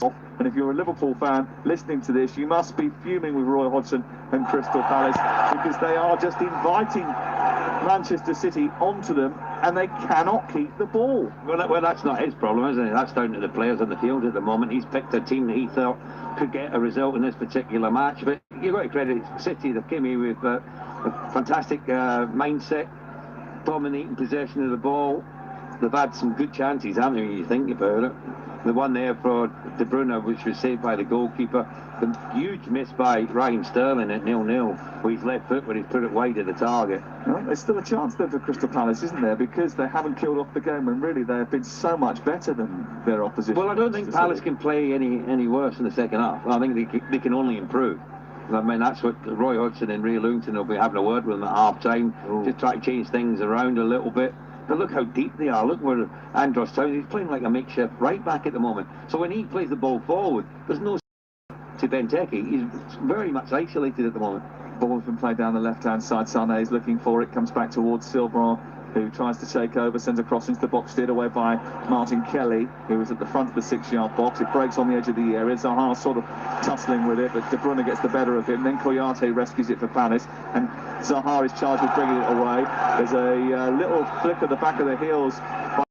off. And if you're a Liverpool fan listening to this, you must be fuming with Roy Hodgson and Crystal Palace, because they are just inviting Manchester City onto them and they cannot keep the ball. Well, that's not his problem, isn't it? That's down to the players on the field at the moment. He's picked a team that he thought could get a result in this particular match. But you've got to credit City. They came here with a fantastic mindset, dominating possession of the ball. They've had some good chances, haven't they, when you think about it? The one there for De Bruyne, which was saved by the goalkeeper. The huge miss by Raheem Sterling at 0-0, with his left foot when he put it wide of the target. Well, there's still a chance there for Crystal Palace, isn't there? Because they haven't killed off the game, and really they have been so much better than their opposition. Well, I don't think Palace can play any worse in the second half. I think they can only improve. I mean, that's what Roy Hodgson and Ray Lewington will be having a word with them at half-time, just try to change things around a little bit. But look how deep they are. Look where Andros Townsend, he's playing like a makeshift right back at the moment. So when he plays the ball forward, there's no to Benteke. He's very much isolated at the moment. Ball's been played down the left-hand side. Sané is looking for it, comes back towards Silva, who tries to take over, sends a cross into the box, steered away by Martin Kelly, who was at the front of the 6-yard box. It breaks on the edge of the area. Zaha sort of tussling with it, but De Bruyne gets the better of him. Then Kouyate rescues it for Palace, and Zaha is charged with bringing it away. There's a little flick at the back of the heels by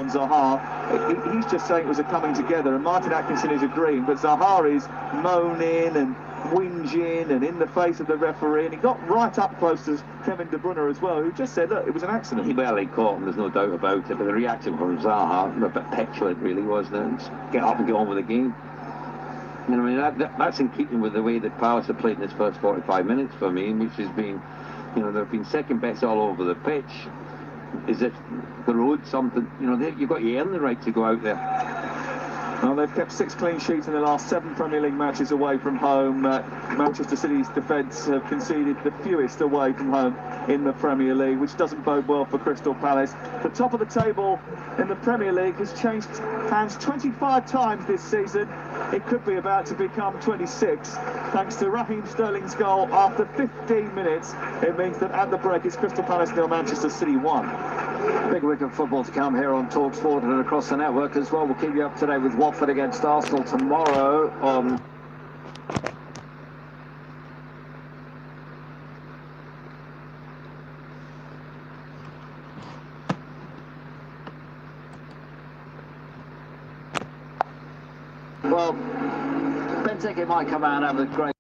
Zaha. He's just saying it was a coming together, and Martin Atkinson is agreeing, but Zaha is moaning and whinging and in the face of the referee, and he got right up close to Kevin De Bruyne as well, who just said, look, it was an accident. He barely caught him, there's no doubt about it, but the reaction from Zaha, a bit petulant really, wasn't it? Just get up and get on with the game. You know, I mean, that's in keeping with the way that Palace have played in this first 45 minutes for me, which has been, they've been second best all over the pitch. Is it the road something, you've got to earn the right to go out there. Well, they've kept 6 clean sheets in the last 7 Premier League matches away from home. Manchester City's defence have conceded the fewest away from home in the Premier League, which doesn't bode well for Crystal Palace. The top of the table in the Premier League has changed hands 25 times this season. It could be about to become 26, thanks to Raheem Sterling's goal after 15 minutes. It means that at the break it's Crystal Palace 0, Manchester City 1. Big week of football to come here on TalkSport and across the network as well. We'll keep you up to date with Watford against Arsenal tomorrow on... Well, Benteke might come out and have a great...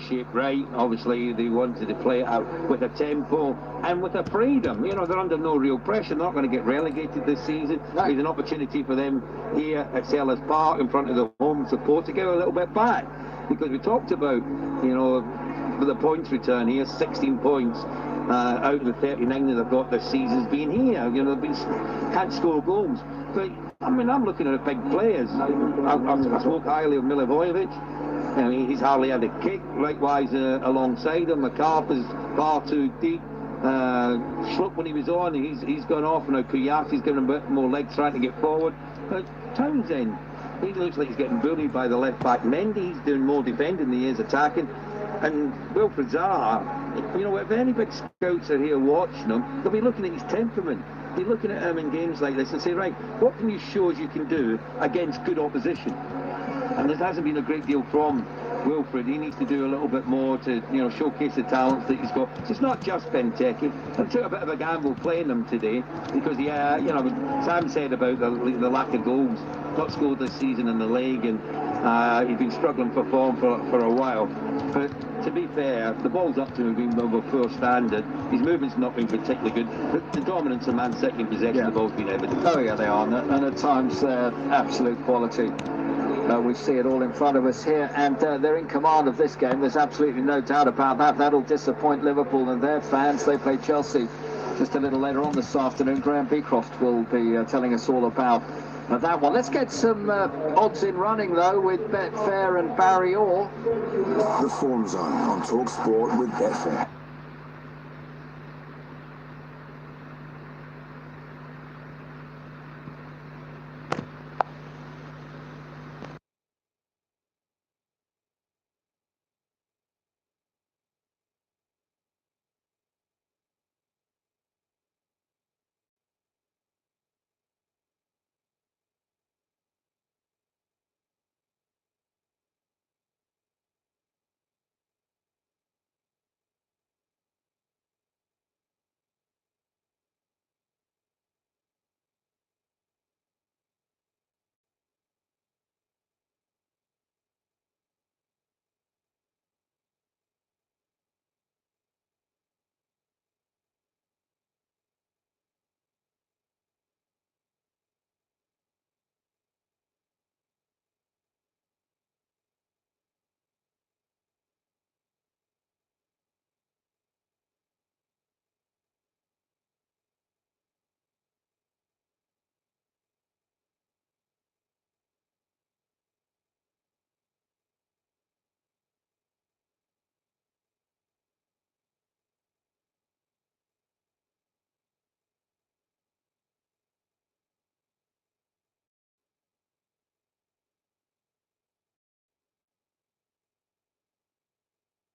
shape right. Obviously they wanted to play it out with a tempo and with a freedom. They're under no real pressure. They're not going to get relegated this season. No. There's an opportunity for them here at Selhurst Park in front of the home support to get a little bit back, because we talked about with the points return here, 16 points out of the 39 that they've got this season's been here. They've can't score goals. But I mean, I'm looking at big players. I spoke highly of Milivojevic. He's hardly had a kick. Likewise, alongside him, McCarthy's far too deep. Schlupp, when he was on, he's gone off. Now Kouyate's given him a bit more legs trying to get forward. But Townsend, he looks like he's getting bullied by the left back. Mendy, he's doing more defending than he is attacking. And Wilfried Zaha, if any big scouts are here watching him, they'll be looking at his temperament. They're looking at him in games like this and say, right, what can you show us you can do against good opposition? and there hasn't been a great deal from Wilfred. He needs to do a little bit more to, showcase the talents that he's got. So it's not just Benteke. I took a bit of a gamble playing him today because, Sam said about the lack of goals, not scored this season in the league, and he's been struggling for form for a while. But to be fair, the ball's up to him being over poor standard. His movement's not been particularly good, but the dominance of Man City in possession of the ball's been evident. Oh yeah, they are, and at times they're absolute quality. We see it all in front of us here, and they're in command of this game. There's absolutely no doubt about that. That'll disappoint Liverpool and their fans. They play Chelsea just a little later on this afternoon. Graham Beecroft will be telling us all about that one. Let's get some odds in running, though, with Betfair and Barry Orr. The Form Zone on Talk Sport with Betfair.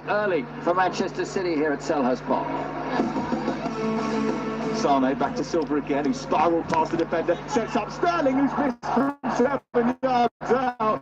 Early for Manchester City here at Selhurst Park. Sane back to Silva again, who spiraled past the defender, sets up Sterling, who's missed from 7 yards out.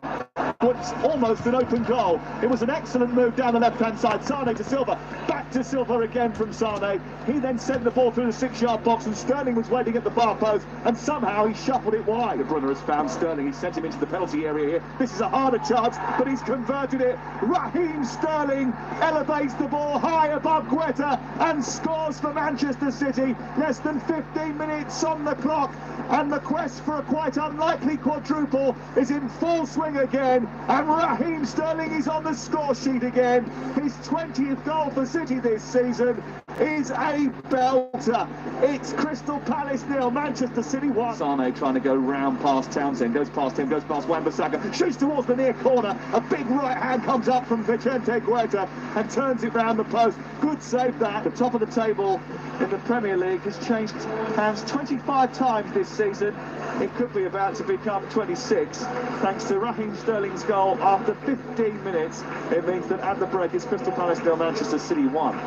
But it's almost an open goal. It was an excellent move down the left-hand side. Sane to Silva, back to Silva again from Sane. He then sent the ball through the 6-yard box, and Sterling was waiting at the bar post, and somehow he shuffled it wide. De Bruyne has found Sterling. He sent him into the penalty area here. This is a harder chance, but he's converted it. Raheem Sterling elevates the ball high above Guetta and scores for Manchester City. Less than 15 minutes on the clock, and the quest for a quite unlikely quadruple is in full swing again, and Raheem Sterling is on the score sheet again. His 20th goal for City this season is a belter. It's Crystal Palace 0, Manchester City 1. Sane trying to go round past Townsend, goes past him, goes past Wan-Bissaka, shoots towards the near corner. A big right hand comes up from Vicente Guetta and turns it round the post. Good save that. The top of the table in the Premier League has changed hands 25 times this season. It could be about to become 26 thanks to Raheem Sterling's goal after 15 minutes. It means that at the break it's Crystal Palace 0, Manchester City 1.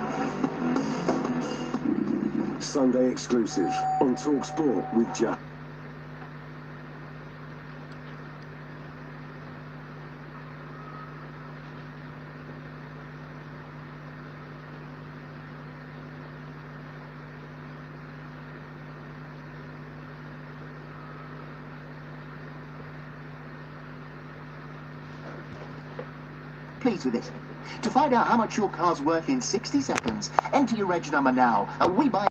Sunday exclusive on Talk Sport with Jack. Pleased with it. To find out how much your car's worth in 60 seconds, enter your reg number now. We buy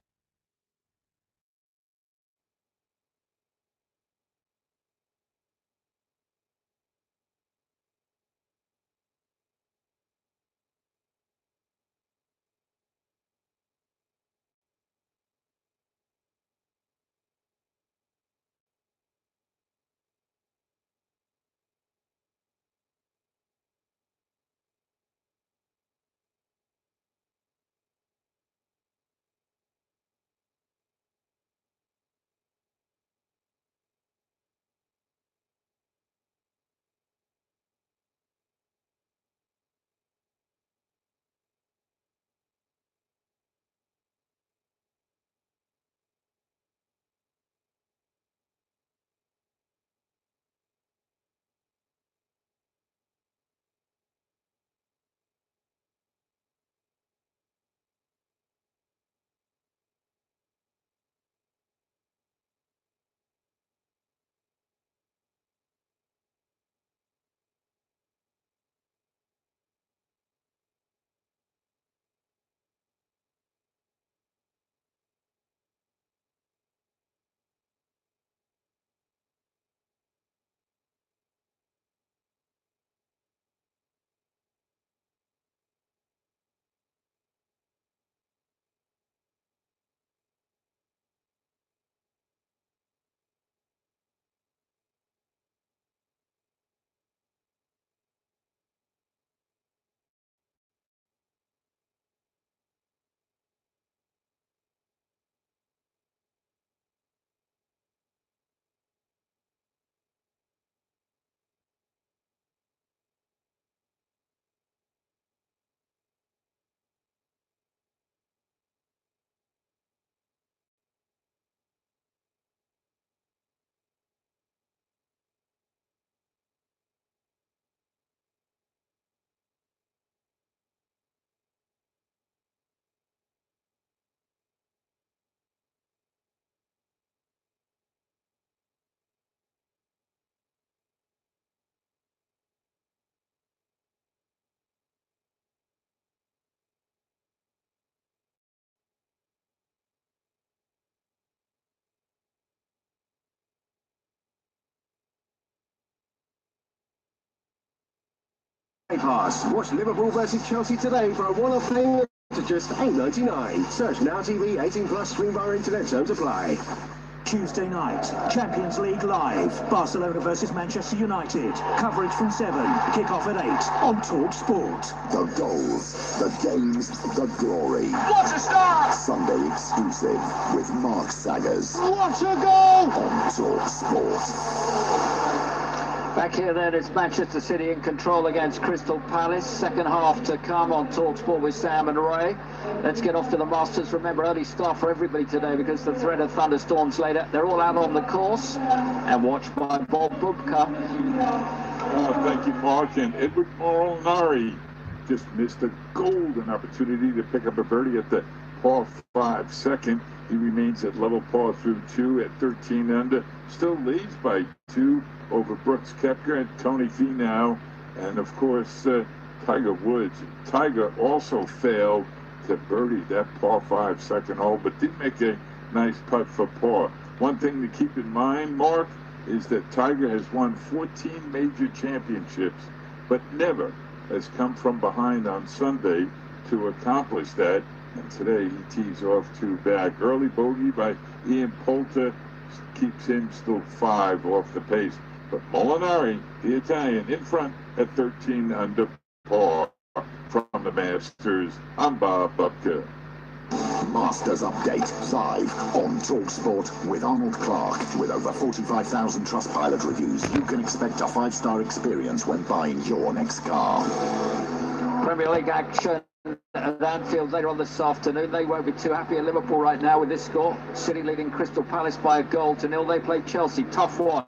Pass. Watch Liverpool versus Chelsea today for a one-off thing to just £8.99. Search Now TV 18+, stream via internet, terms apply. Tuesday night, Champions League live. Barcelona versus Manchester United. Coverage from 7. Kick-off at 8 on Talk Sport. The goals, the games, the glory. What a start! Sunday exclusive with Mark Saggers What a goal! on Talk Sport. Back here then, it's Manchester City in control against Crystal Palace. Second half to come on TalkSport with Sam and Ray. Let's get off to the Masters. Remember, early start for everybody today because the threat of thunderstorms later. They're all out on the course and watched by Bob Bubka. Oh, thank you, Mark. And Edward Molinari just missed a golden opportunity to pick up a birdie at the par 5 second. He remains at level par through 2 at 13 under. Still leads by 2 over Brooks Koepka and Tony Finau. And, of course, Tiger Woods. Tiger also failed to birdie that par 5 second hole, but did make a nice putt for par. One thing to keep in mind, Mark, is that Tiger has won 14 major championships, but never has come from behind on Sunday to accomplish that. And today he tees off 2 back. Early bogey by Ian Poulter keeps him still 5 off the pace. But Molinari, the Italian, in front at 13 under par from the Masters. I'm Bob Bubka. Masters Update live on TalkSport with Arnold Clark. With over 45,000 Trustpilot reviews, you can expect a 5-star experience when buying your next car. Premier League action at Anfield later on this afternoon. They won't be too happy at Liverpool right now with this score. City leading Crystal Palace by a goal to 0. They play Chelsea. Tough one.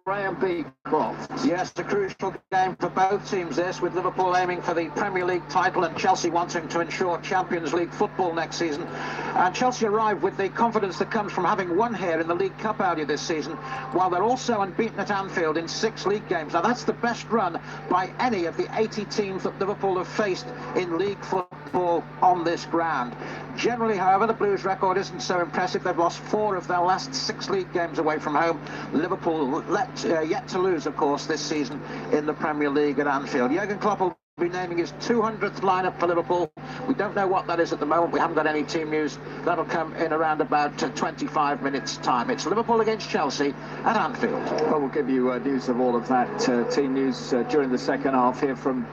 Graham Beecroft. Yes, a crucial game for both teams this, with Liverpool aiming for the Premier League title and Chelsea wanting to ensure Champions League football next season. And Chelsea arrived with the confidence that comes from having won here in the League Cup earlier this season, while they're also unbeaten at Anfield in 6 league games. Now that's the best run by any of the 80 teams that Liverpool have faced in league football on this ground. Generally, however, the Blues' record isn't so impressive. They've lost 4 of their last 6 league games away from home. Liverpool yet to lose, of course, this season in the Premier League at Anfield. Jurgen Klopp will be naming his 200th lineup for Liverpool. We don't know what that is at the moment. We haven't got any team news. That'll come in around about 25 minutes' time. It's Liverpool against Chelsea at Anfield. Well, we'll give you news of all of that team news during the second half here from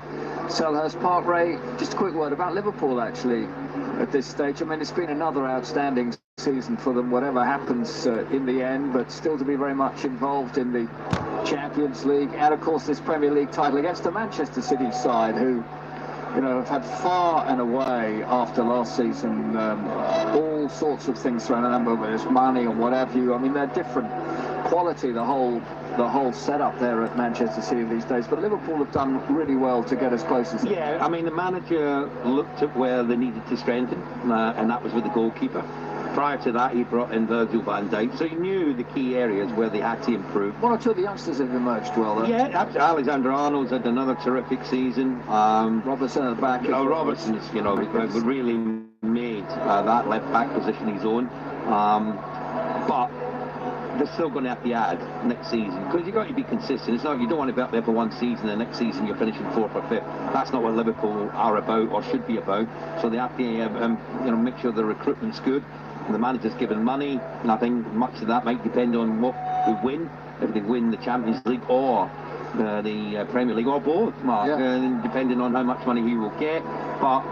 Selhurst Park. Ray, just a quick word about Liverpool, actually, at this stage. I mean, it's been another outstanding season for them, whatever happens in the end, but still to be very much involved in the Champions League and, of course, this Premier League title against the Manchester City side, who, you know, have had far and away after last season all sorts of things thrown at them, whether it's money or what have you. I mean, they're different quality, the whole setup there at Manchester City these days, but Liverpool have done really well to get as close as they Yeah, I mean, the manager looked at where they needed to strengthen, and that was with the goalkeeper. Prior to that, he brought in Virgil van Dijk, so he knew the key areas where they had to improve. 1 or 2 of the youngsters have emerged well, though. Yeah, Alexander Arnold's had another terrific season. Robertson at the back. Robertson's, you know, really made that left-back position his own. But they're still going to have to add next season, because you've got to be consistent. It's not, you don't want to be up there for 1 season and next season you're finishing 4th or 5th. That's not what Liverpool are about or should be about. So they have to you know, make sure the recruitment's good. And the manager's given money, and I think much of that might depend on what they win, if they win the Champions League or the Premier League, or both, Mark, depending on how much money he will get. But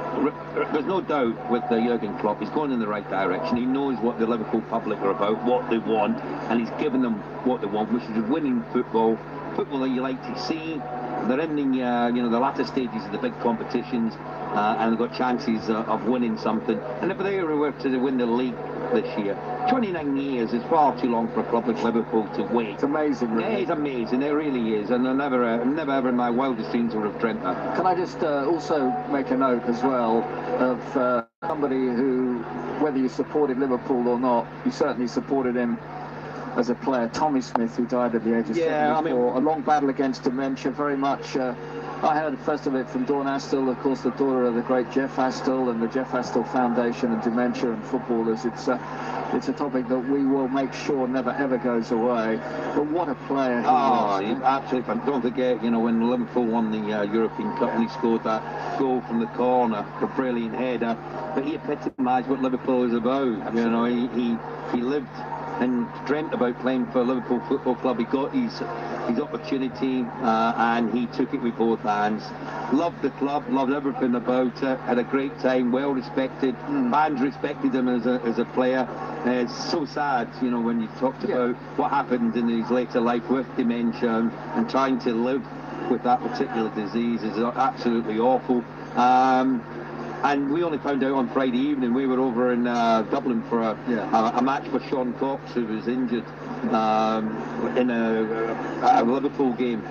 there's no doubt with Jurgen Klopp, he's going in the right direction. He knows what the Liverpool public are about, what they want, and he's given them what they want, which is winning football that you like to see. They're in the you know, the latter stages of the big competitions, and they've got chances of winning something. And if they were to win the league this year, 29 years is far too long for a club like Liverpool to wait. It's amazing, really. Yeah, it's amazing, it really is, and I never ever in my wildest dreams would have dreamt that. Can I just also make a note as well of somebody who, whether you supported Liverpool or not, you certainly supported him as a player, Tommy Smith, who died at the age of 74. A long battle against dementia, very much I heard first of it from Dawn Astle, of course, the daughter of the great Jeff Astle and the Jeff Astle Foundation and Dementia and Footballers. It's a topic that we will make sure never ever goes away. But what a player he was. Absolutely. Don't forget, you know, when Liverpool won the European Cup and he scored that goal from the corner, a brilliant header. But he epitomised what Liverpool is about. Absolutely. You know, he lived and dreamt about playing for Liverpool Football Club. He got his opportunity and he took it with both hands. Loved the club, loved everything about it, had a great time, well respected. Fans respected him as a player. It's so sad, you know, when you talked about what happened in his later life with dementia and trying to live with that particular disease is absolutely awful. And we only found out on Friday evening. We were over in Dublin for a match for Sean Cox, who was injured in a Liverpool game,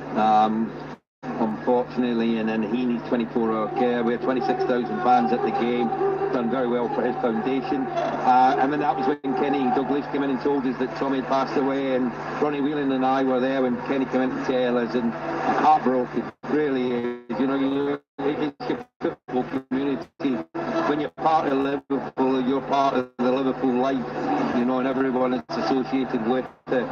unfortunately, and then he needs 24-hour care. We had 26,000 fans at the game. Done very well for his foundation. And then that was when Kenny Douglas came in and told us that Tommy had passed away, and Ronnie Whelan and I were there when Kenny came in to tell us, and heartbroken, really is. You know, it's your football community. When you're part of Liverpool, you're part of the Liverpool life, you know, and everyone is associated with it.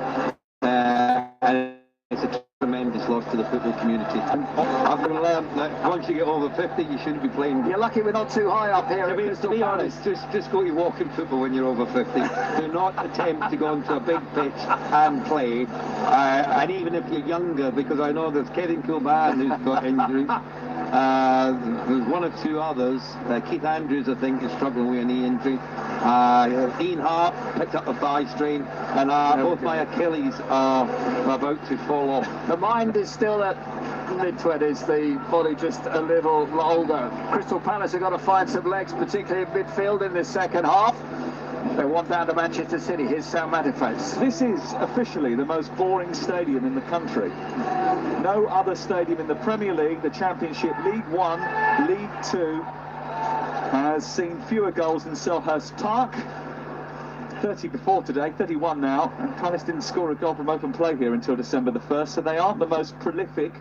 And it's a tremendous loss to the football community. And I've learned that once you get over 50, you shouldn't be playing. You're lucky we're not too high up here. To be honest, just go to walking football when you're over 50. Do not attempt to go onto a big pitch and play. And even if you're younger, because I know there's Kevin Kilban who's got injuries. There's one or two others. Keith Andrews, I think, is struggling with a knee injury. Ian Hart picked up a thigh strain, and both my Achilles are about to fall off. The mind is still at mid-20s, the body just a little older. Crystal Palace have got to find some legs, particularly in midfield in this second half. They want down to Manchester City. Here's Sam Matterface. This is officially the most boring stadium in the country. No other stadium in the Premier League, the Championship, League One, League Two, has seen fewer goals than Selhurst Park. 30 before today, 31 now, and Palace didn't score a goal from open play here until December the 1st, so they aren't the most prolific.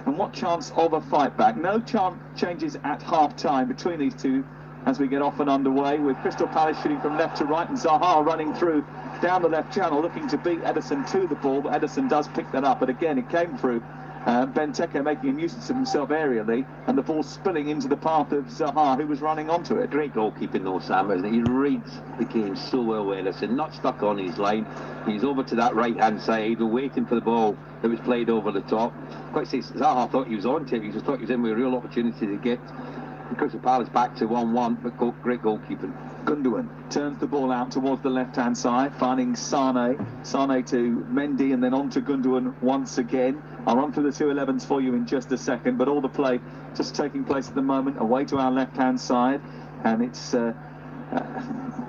And what chance of a fight back? No changes at half-time between these two as we get off and underway, with Crystal Palace shooting from left to right and Zaha running through down the left channel looking to beat Ederson to the ball, but Ederson does pick that up, but again it came through Benteke making a nuisance of himself aerially, and the ball spilling into the path of Zaha, who was running onto it. Great goalkeeping though, Sam, isn't it? He reads the game so well, Ederson, not stuck on his line. He's over to that right hand side, waiting for the ball that was played over the top. Quite say Zaha thought he was on to it. He just thought he was in with a real opportunity to get Crystal Palace back to 1-1, but great goalkeeping. Gundogan turns the ball out towards the left-hand side, finding Sane to Mendy, and then on to Gundogan once again. I'll run through the 2-11s for you in just a second, but all the play just taking place at the moment away to our left-hand side, and it's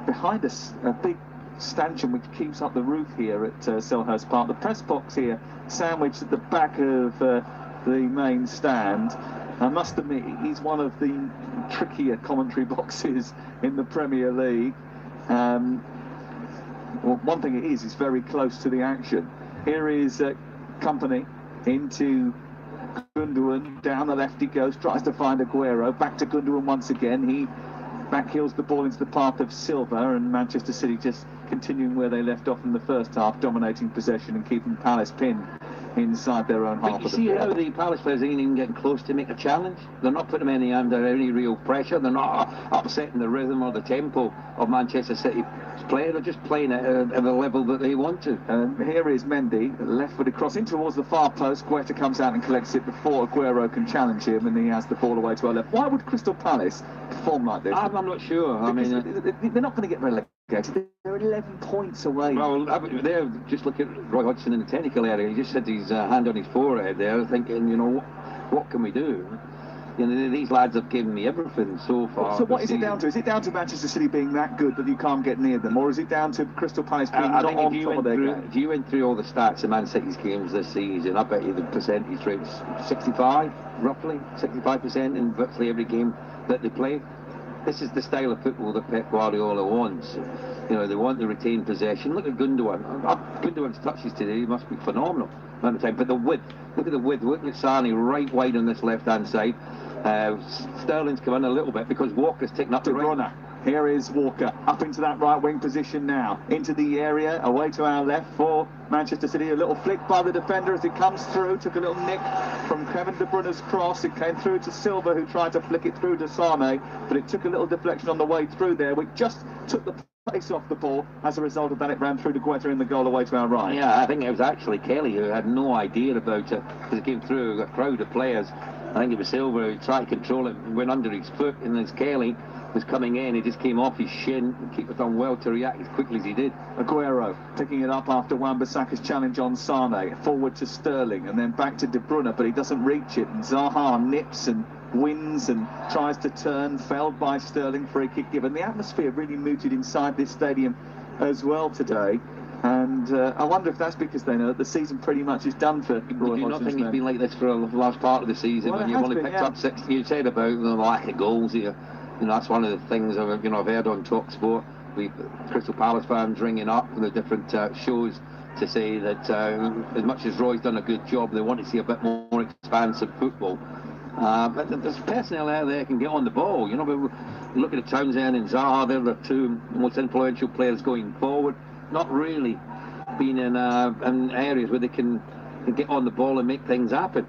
behind us a big stanchion which keeps up the roof here at Selhurst Park. The press box here sandwiched at the back of the main stand. I must admit, he's one of the trickier commentary boxes in the Premier League. Well, one thing it is, it's very close to the action. Here is Kompany into Gundogan, down the left he goes, tries to find Aguero, back to Gundogan once again. He backheels the ball into the path of Silva, and Manchester City just continuing where they left off in the first half, dominating possession and keeping Palace pinned inside their own half of the field. You see how the Palace players ain't even getting close to make a challenge? They're not putting them under any real pressure. They're not upsetting the rhythm or the tempo of Manchester City play. They're just playing at the level that they want to. Here is Mendy, left-footed cross in towards the far post. Guetta comes out and collects it before Aguero can challenge him, and he has the ball away to our left. Why would Crystal Palace perform like this? I'm not sure. I mean, they're not going to get relegated. They're 11 points away. Well, they're just look at Roy Hodgson in the technical area. He just had his hand on his forehead there, thinking, you know, what can we do? You know, these lads have given me everything so far. So what is it down to? Is it down to Manchester City being that good that you can't get near them, or is it down to Crystal Palace being not on top of their game? If you went through all the stats of Man City's games this season, I bet you the percentage rate's 65, roughly 65% in virtually every game that they play. this is the style of football that Pep Guardiola wants. You know, they want to retain possession. Look at Gundogan. Gundogan's touches today must be phenomenal amount of time. But the width, look at the width. Look at Sane right wide on this left-hand side. Sterling's come in a little bit because Walker's taken up the right. Here is Walker up into that right wing position now, into the area, away to our left for Manchester City. A little flick by the defender as it comes through, took a little nick from Kevin De Bruyne's cross. It came through to Silva, who tried to flick it through to Sane, but it took a little deflection on the way through there, which just took the pace off the ball. As a result of that, it ran through to Guetta in the goal away to our right. Yeah, I think it was actually Kelly who had no idea about it because it came through a crowd of players. I think it was Silva who tried to control it, went under his foot, and as Kelly was coming in, he just came off his shin. The keeper done well to react as quickly as he did. Aguero picking it up after Wan-Bissaka's challenge on Sane, forward to Sterling and then back to De Bruyne, but he doesn't reach it, and Zaha nips and wins and tries to turn, felled by Sterling, free kick given. The atmosphere really mooted inside this stadium as well today, and I wonder if that's because they know that the season pretty much is done for Roy Hodgson's men. Do you not think it's been like this for the last part of the season, well, when you've only picked up 6? You said about the lack of goals here. You know, that's one of the things I've heard on TalkSport. Crystal Palace fans ringing up from the different shows to say that as much as Roy's done a good job, they want to see a bit more expansive football. But there's personnel out there can get on the ball. You know, but look at Townsend and Zaha, they're the two most influential players going forward. Not really being in areas where they can get on the ball and make things happen.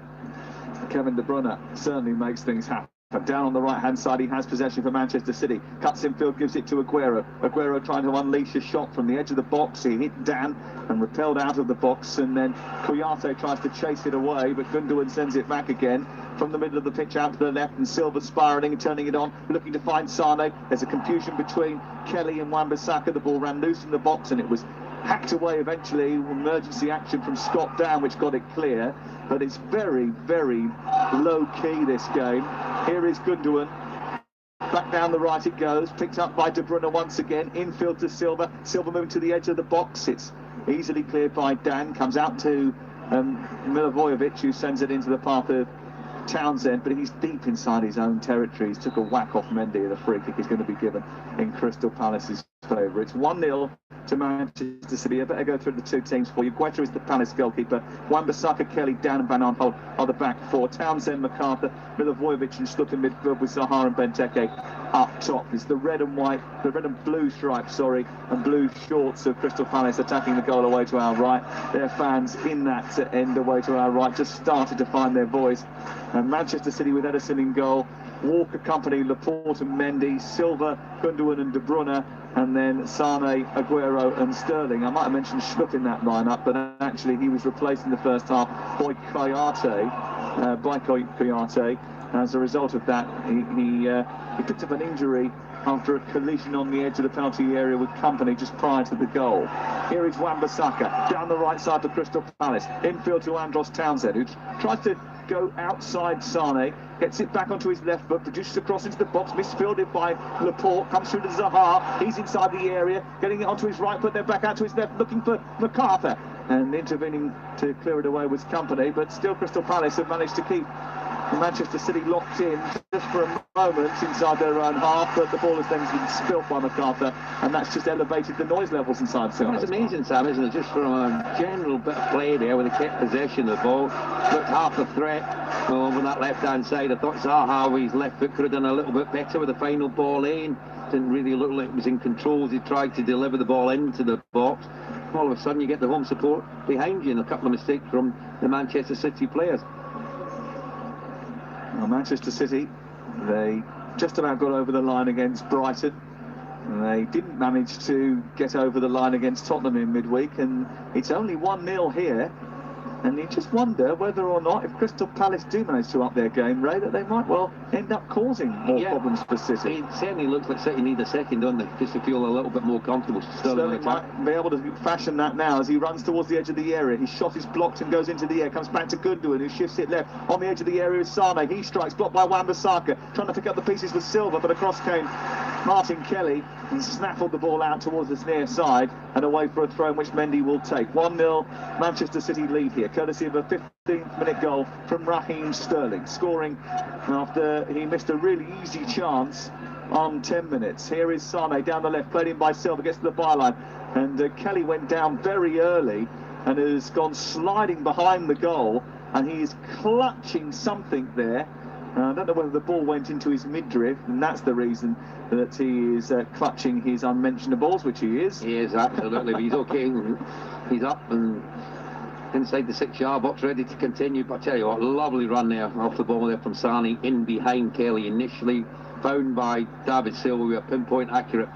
Kevin De Bruyne certainly makes things happen. Down on the right-hand side, he has possession for Manchester City. Cuts infield, gives it to Aguero. Aguero trying to unleash a shot from the edge of the box. He hit Dan and repelled out of the box, and then Kouyaté tries to chase it away, but Gundogan sends it back again from the middle of the pitch out to the left, and Silva spiralling and turning it on, looking to find Sane. There's a confusion between Kelly and Wan-Bissaka. The ball ran loose in the box, and it was hacked away eventually. Emergency action from Scott Down, which got it clear. But it's very, very low-key, this game. Here is Gundogan. Back down the right it goes. Picked up by De Bruyne once again. Infield to Silva. Silva moving to the edge of the box. It's easily cleared by Dan. Comes out to Milivojevic, who sends it into the path of Townsend, but he's deep inside his own territory. He's took a whack off Mendy, and a free kick is going to be given in Crystal Palace's favour. It's 1-0 to Manchester City. I better go through the two teams for you. Guetta is the Palace goalkeeper. Wan-Bissaka, Kelly, Dan and Van Aanholt are the back four. Townsend, McArthur, Milivojevic and Stutt in midfield with Zaha and Benteke up top. It's the red and blue stripes, and blue shorts of Crystal Palace attacking the goal away to our right. Their fans in that end away to our right just started to find their voice. And Manchester City with Ederson in goal. Walker, Company, Laporte and Mendy, Silva, Gundogan and De Bruyne, and then Sane, Aguero and Sterling. I might have mentioned Stutt in that lineup, but actually he was replaced in the first half by Kouyaté. As a result of that, he picked up an injury after a collision on the edge of the penalty area with Company just prior to the goal. Here is Wan-Bissaka down the right side for Crystal Palace. Infield to Andros Townsend, who tries to go outside Sane, gets it back onto his left foot, produces a cross into the box, misfielded by Laporte, comes through to Zaha, he's inside the area, getting it onto his right foot, then back out to his left, looking for McArthur, and intervening to clear it away with Company, but still Crystal Palace have managed to keep Manchester City locked in just for a moment inside their own half, but the ball has then been spilt by McArthur, and that's just elevated the noise levels inside the It's amazing, Sam, isn't it? Just from a general bit of play there, where they kept possession of the ball, looked half the threat over that left-hand side. I thought Zaha, with his left foot, could have done a little bit better with the final ball in. Didn't really look like it was in control as he tried to deliver the ball into the box. All of a sudden, you get the home support behind you, and a couple of mistakes from the Manchester City players. Well, Manchester City, they just about got over the line against Brighton. They didn't manage to get over the line against Tottenham in midweek, and it's only 1-0 here. And you just wonder whether or not, if Crystal Palace do manage to up their game, Ray, that they might well end up causing more problems for City. It certainly looks like City need a second, don't they, just to feel a little bit more comfortable. Sterling might be able to fashion that now as he runs towards the edge of the area. His shot is blocked and goes into the air, comes back to Gundogan, who shifts it left. On the edge of the area is Sane. He strikes, blocked by Wan-Bissaka, trying to pick up the pieces with Silva, but across came Martin Kelly and snaffled the ball out towards the near side and away for a throw in which Mendy will take. 1-0 Manchester City lead here, courtesy of a 15th-minute goal from Raheem Sterling, scoring after he missed a really easy chance on 10 minutes. Here is Sane down the left, played in by Silva, gets to the byline, and Kelly went down very early and has gone sliding behind the goal, and he is clutching something there. I don't know whether the ball went into his midriff, and that's the reason that he is clutching his unmentionables, which he is. He is, absolutely, but he's okay. He's up and inside the 6-yard box, ready to continue. But I tell you what, lovely run there off the ball there from Sane, in behind Kelly initially, found by David Silva with a pinpoint accurate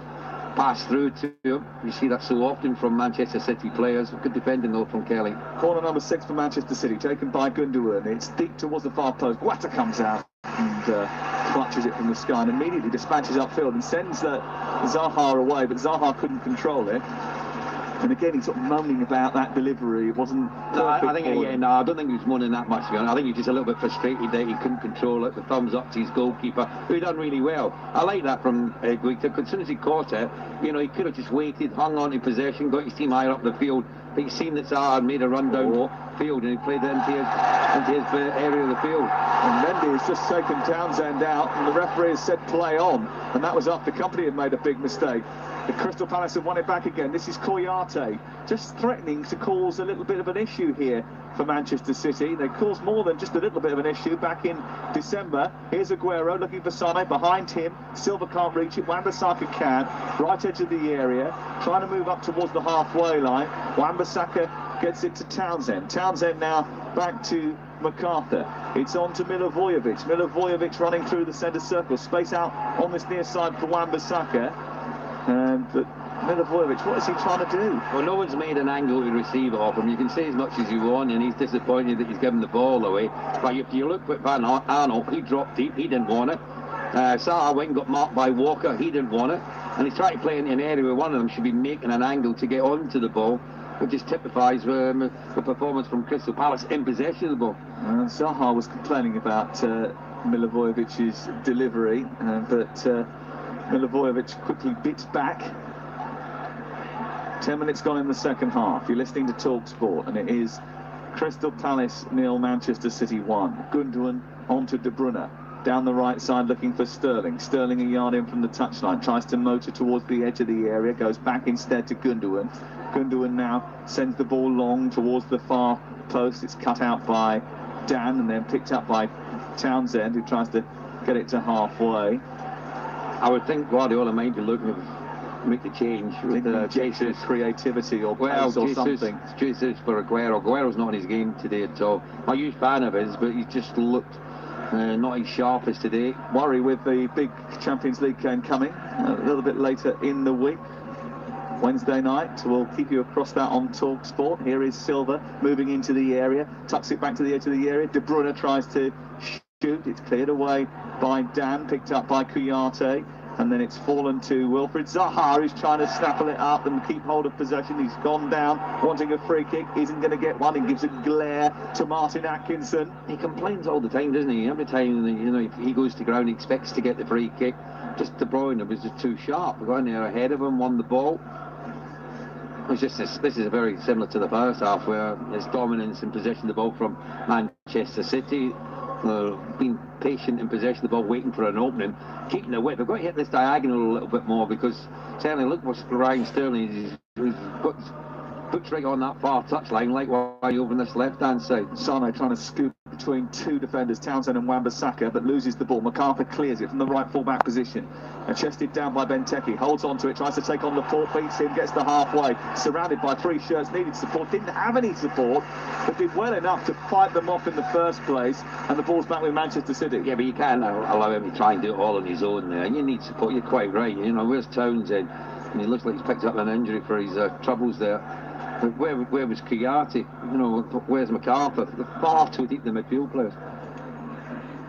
pass through to him. You see that so often from Manchester City players. Good defending though from Kelly. Corner number 6 for Manchester City, taken by Gundogan. It's deep towards the far post. Guaita comes out and clutches it from the sky and immediately dispatches upfield and sends Zaha away, but Zaha couldn't control it. And again, he's sort of moaning about that delivery. It wasn't no, I don't think he was moaning that much. I think he's just a little bit frustrated that he couldn't control it. The thumbs up to his goalkeeper, who done really well. I like that from Guaita. As soon as he caught it, you know, he could have just waited, hung on to possession, got his team higher up the field. But he's seen that Zaha made a run down the field, and he played it into his area of the field. And Mendy has just taken Townsend out, and the referee has said play on, and that was after Company had made a big mistake. The Crystal Palace have won it back again. This is Kouyate, just threatening to cause a little bit of an issue here for Manchester City. They caused more than just a little bit of an issue back in December. Here's Aguero looking for Sane, behind him. Silva can't reach it, Wan-Bissaka can. Right edge of the area, trying to move up towards the halfway line. Wan-Bissaka gets it to Townsend. Townsend now back to MacArthur. It's on to Milivojevic. Milivojevic running through the centre circle. Space out on this near side for Wan-Bissaka. But Milivojevic, what is he trying to do? Well, no one's made an angle to receive it off him. You can say as much as you want, and he's disappointed that he's given the ball away. But if you look at Van Aanholt, he dropped deep, he didn't want it. Zaha went and got marked by Walker, he didn't want it. And he's trying to play into an area where one of them should be making an angle to get onto the ball, which just typifies the performance from Crystal Palace in possession of the ball. Zaha was complaining about Milivojevic's delivery, but Milivojevic quickly bits back. 10 minutes gone in the second half. You're listening to TalkSport, and it is Crystal Palace 0, Manchester City 1. Gundogan onto De Bruyne. Down the right side looking for Sterling. Sterling a yard in from the touchline. Tries to motor towards the edge of the area. Goes back instead to Gundogan. Gundogan now sends the ball long towards the far post. It's cut out by Dan and then picked up by Townsend, who tries to get it to halfway. I would think Guardiola might be looking to make the change with Jesus creativity or pace or something. Jesus for Aguero. Aguero's not in his game today at all. I'm a huge fan of his, but he just looked not as sharp as today. Worry with the big Champions League game coming a little bit later in the week. Wednesday night, we'll keep you across that on TalkSport. Here is Silva moving into the area, tucks it back to the edge of the area. De Bruyne tries to shoot, it's cleared away by Dan, picked up by Kouyate, and then it's fallen to Wilfried Zaha, who's trying to snaffle it up and keep hold of possession. He's gone down, wanting a free kick, isn't going to get one. He gives a glare to Martin Atkinson. He complains all the time, doesn't he? Every time, you know, if he goes to ground, he expects to get the free kick. Just De Bruyne was just too sharp. Going there ahead of him, won the ball. It's just this is very similar to the first half, where there's dominance in possession of the ball from Manchester City. Being patient in possession of the ball, waiting for an opening, keeping the width. They've got to hit this diagonal a little bit more, because certainly look what Ryan Sterling he's got his boots right on that far touchline, likewise over this left-hand side. Sane trying to scoop between two defenders, Townsend and Wan-Bissaka, but loses the ball. MacArthur clears it from the right full-back position. Chested down by Benteke, holds on to it, tries to take on Laporte, beats him, gets to halfway, surrounded by three shirts, needed support, didn't have any support, but did well enough to fight them off in the first place, and the ball's back with Manchester City. Yeah, but you can't allow him to try and do it all on his own there. You need support, you're quite right. You know, where's Townsend? And he looks like he's picked up an injury for his troubles there. But where was Kouyate? You know, where's MacArthur? They're far too deep, the midfield players.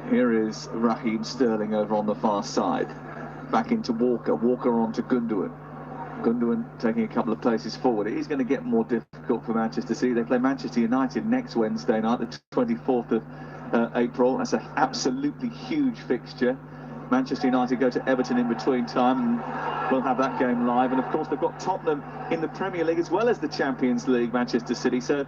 Here is Raheem Sterling over on the far side. Back into Walker. Walker on to Gundogan. Gundogan taking a couple of places forward. It is going to get more difficult for Manchester City. They play Manchester United next Wednesday night, the 24th of April. That's an absolutely huge fixture. Manchester United go to Everton in between time, and we'll have that game live. And of course, they've got Tottenham in the Premier League as well as the Champions League, Manchester City. So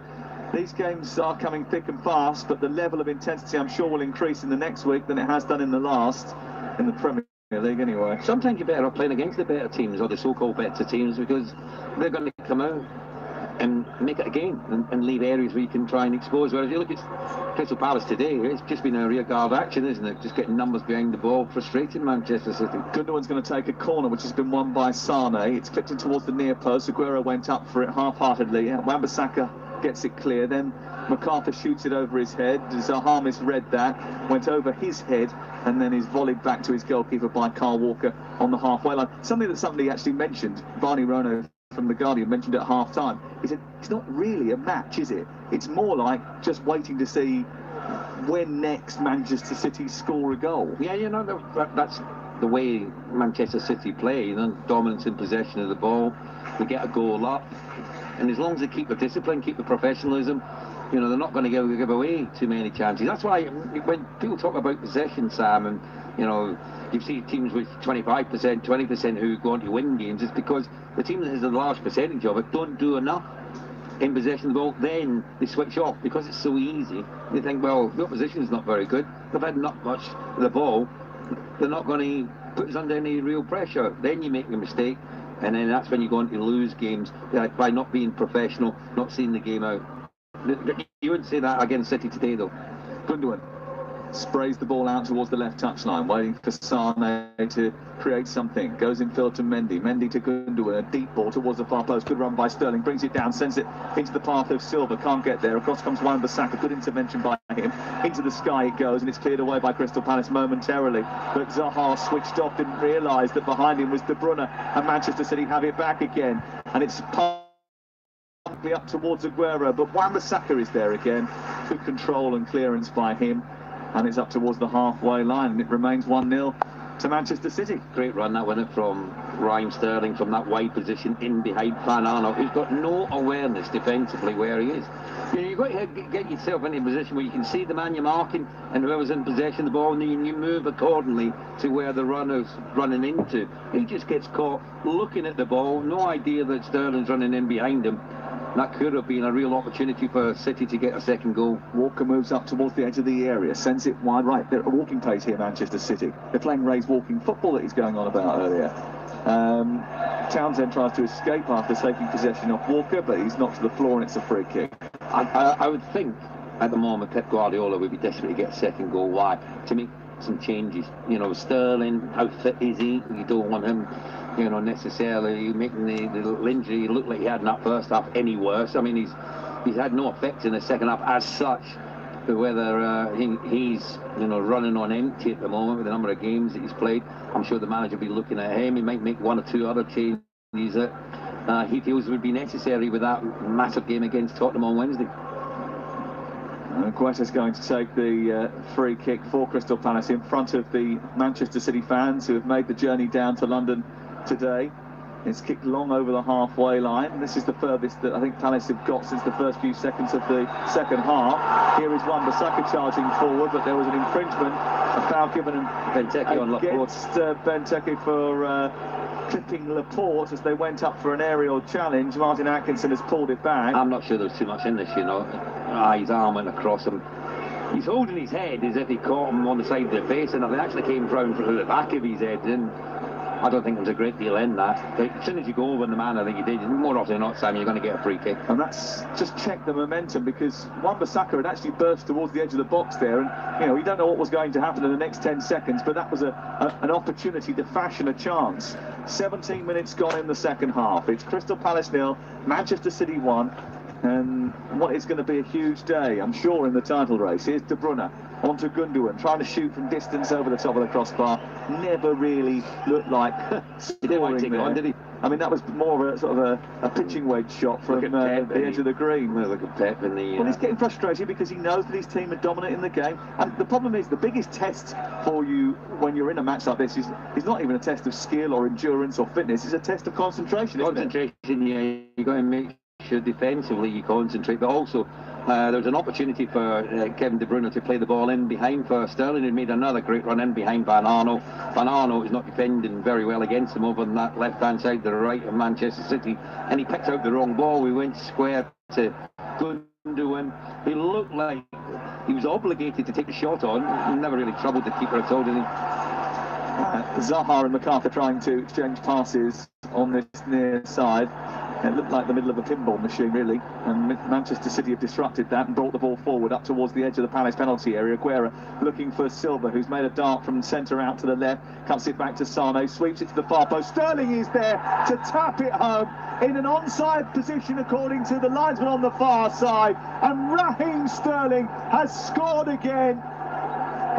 these games are coming thick and fast, but the level of intensity, I'm sure, will increase in the next week than it has done in the last in the Premier League anyway. Sometimes you're better off playing against the better teams, or the so-called better teams, because they're going to come out and make it a game and leave areas where you can try and expose. Whereas you look at Crystal Palace today, it's just been a rear guard action, isn't it? Just getting numbers behind the ball, frustrating Manchester City. Gundogan's going to take a corner, which has been won by Sane. It's clipped in towards the near post. Aguero went up for it half-heartedly. Wan-Bissaka gets it clear. Then MacArthur shoots it over his head. Zaha misread that, went over his head, and then is volleyed back to his goalkeeper by Kyle Walker on the halfway line. Something that somebody actually mentioned, Barney Rono from The Guardian mentioned at half-time, he said it's not really a match, is it? It's more like just waiting to see when next Manchester City score a goal. Yeah, you know, that's the way Manchester City play, you know, dominance in possession of the ball. They get a goal up, and as long as they keep the discipline, keep the professionalism, you know, they're not going to give away too many chances. That's why when people talk about possession, Sam, and, you know, you see teams with 25%, 20% who go on to win games, it's because the team that has a large percentage of it don't do enough in possession of the ball. Then they switch off because it's so easy. They think, well, the opposition's not very good. They've had not much of the ball. They're not going to put us under any real pressure. Then you make a mistake, and then that's when you go on to lose games by not being professional, not seeing the game out. You wouldn't say that against City today, though. Gundogan sprays the ball out towards the left touchline, waiting for Sane to create something. Goes in field to Mendy. Mendy to Gundogan. A deep ball towards the far post. Good run by Sterling. Brings it down, sends it into the path of Silva. Can't get there. Across comes Wan-Bissaka. Good intervention by him. Into the sky it goes, and it's cleared away by Crystal Palace momentarily. But Zaha switched off, didn't realise that behind him was De Bruyne, and Manchester City have it back again. And it's up towards Aguero, but Wan-Bissaka is there again. Good control and clearance by him, and it's up towards the halfway line, and it remains 1-0 to Manchester City. Great run that went from Raheem Sterling from that wide position in behind Van Aanholt, who's got no awareness defensively where he is. You know, you've got to get yourself in a position where you can see the man you're marking and whoever's in possession of the ball, and then you move accordingly to where the runner's running into. He just gets caught looking at the ball, no idea that Sterling's running in behind him. That could have been a real opportunity for City to get a second goal. Walker moves up towards the edge of the area, sends it wide right. They're at a walking pace here, Manchester City. They're playing Ray's walking football that he's going on about earlier. Townsend tries to escape after taking possession off Walker, but he's knocked to the floor and it's a free kick. I would think at the moment Pep Guardiola would be desperate to get a second goal. Why? To make some changes. You know, Sterling, how fit is he? You don't want him, you know, necessarily making the little injury look like he had in that first half any worse. I mean, he's had no effect in the second half as such. But whether he's, you know, running on empty at the moment with the number of games that he's played, I'm sure the manager will be looking at him. He might make one or two other changes that he feels would be necessary with that massive game against Tottenham on Wednesday. Guetta's going to take the free kick for Crystal Palace in front of the Manchester City fans who have made the journey down to London today. It's kicked long over the halfway line. This is the furthest that I think Palace have got since the first few seconds of the second half. Here is Wan-Bissaka charging forward, but there was an infringement, a foul given Benteke on Laporte. Against Benteke for clipping Laporte as they went up for an aerial challenge. Martin Atkinson has pulled it back. I'm not sure there's too much in this, you know. His arm went across him. He's holding his head as if he caught him on the side of the face, and it actually came round through the back of his head. And I don't think there's a great deal in that. But as soon as you go over in the man I think you did, more often than not, Sam, you're going to get a free kick. And that's just checked the momentum, because Wan-Bissaka had actually burst towards the edge of the box there, and you know, you don't know what was going to happen in the next 10 seconds, but that was an opportunity to fashion a chance. 17 minutes gone in the second half. It's Crystal Palace 0, Manchester City 1, and what is going to be a huge day, I'm sure, in the title race. Here's De Bruyne onto Gundogan, trying to shoot from distance over the top of the crossbar. Never really looked like he didn't want to take it on, did he? I mean, that was more of a sort of a pitching wedge shot from the edge of the green. Look at Pep in the... Well, he's getting frustrated because he knows that his team are dominant in the game. And the problem is, the biggest test for you when you're in a match like this is not even a test of skill or endurance or fitness. It's a test of concentration, Concentration, yeah. You've got to make sure defensively you concentrate, but also there was an opportunity for Kevin De Bruyne to play the ball in behind for Sterling, who made another great run in behind Van Aanholt. Van Aanholt is not defending very well against him over on that left-hand side, the right of Manchester City, and he picked out the wrong ball. We went square to Gundogan. He looked like he was obligated to take the shot on. He never really troubled the keeper at all, did he? Zaha and MacArthur trying to exchange passes on this near side. It looked like the middle of a pinball machine, really, and Manchester City have disrupted that and brought the ball forward up towards the edge of the Palace penalty area. Aguero looking for Silva, who's made a dart from centre out to the left, cuts it back to Sane, sweeps it to the far post. Sterling is there to tap it home in an onside position according to the linesman on the far side, and Raheem Sterling has scored again.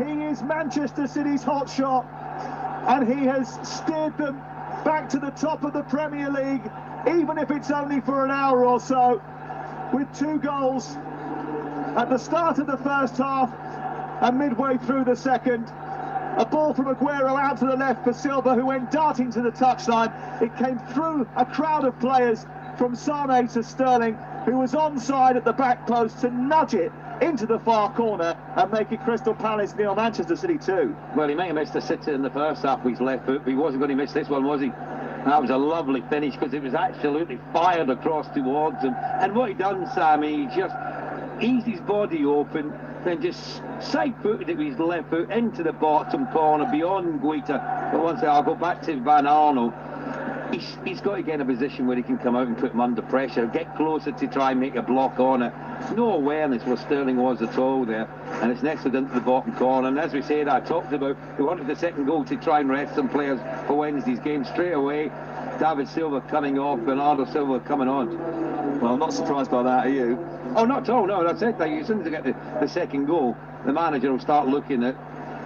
He is Manchester City's hotshot, and he has steered them back to the top of the Premier League, even if it's only for an hour or so, with 2 goals at the start of the first half and midway through the second. A ball from Aguero out to the left for Silva, who went darting to the touchline. It came through a crowd of players from Sane to Sterling, who was onside at the back post to nudge it into the far corner and make it Crystal Palace nil, Manchester City 2. Well, he may have missed a sitter in the first half with his left foot, but he wasn't going to miss this one, was he? That was a lovely finish, because it was absolutely fired across towards him. And what he done, Sammy, he just eased his body open, then just side-footed it with his left foot into the bottom corner beyond Guaita. But once I'll go back to Van Arnold. He's got to get in a position where he can come out and put him under pressure, get closer to try and make a block on it. No awareness where Sterling was at all there, and it's next into the bottom corner. And as we said, I talked about, we wanted the second goal to try and rest some players for Wednesday's game. Straight away, David Silva coming off, Bernardo Silva coming on. Well, I'm not surprised by that, are you? Oh, not at all, no, that's it. As soon as they get the second goal, the manager will start looking at,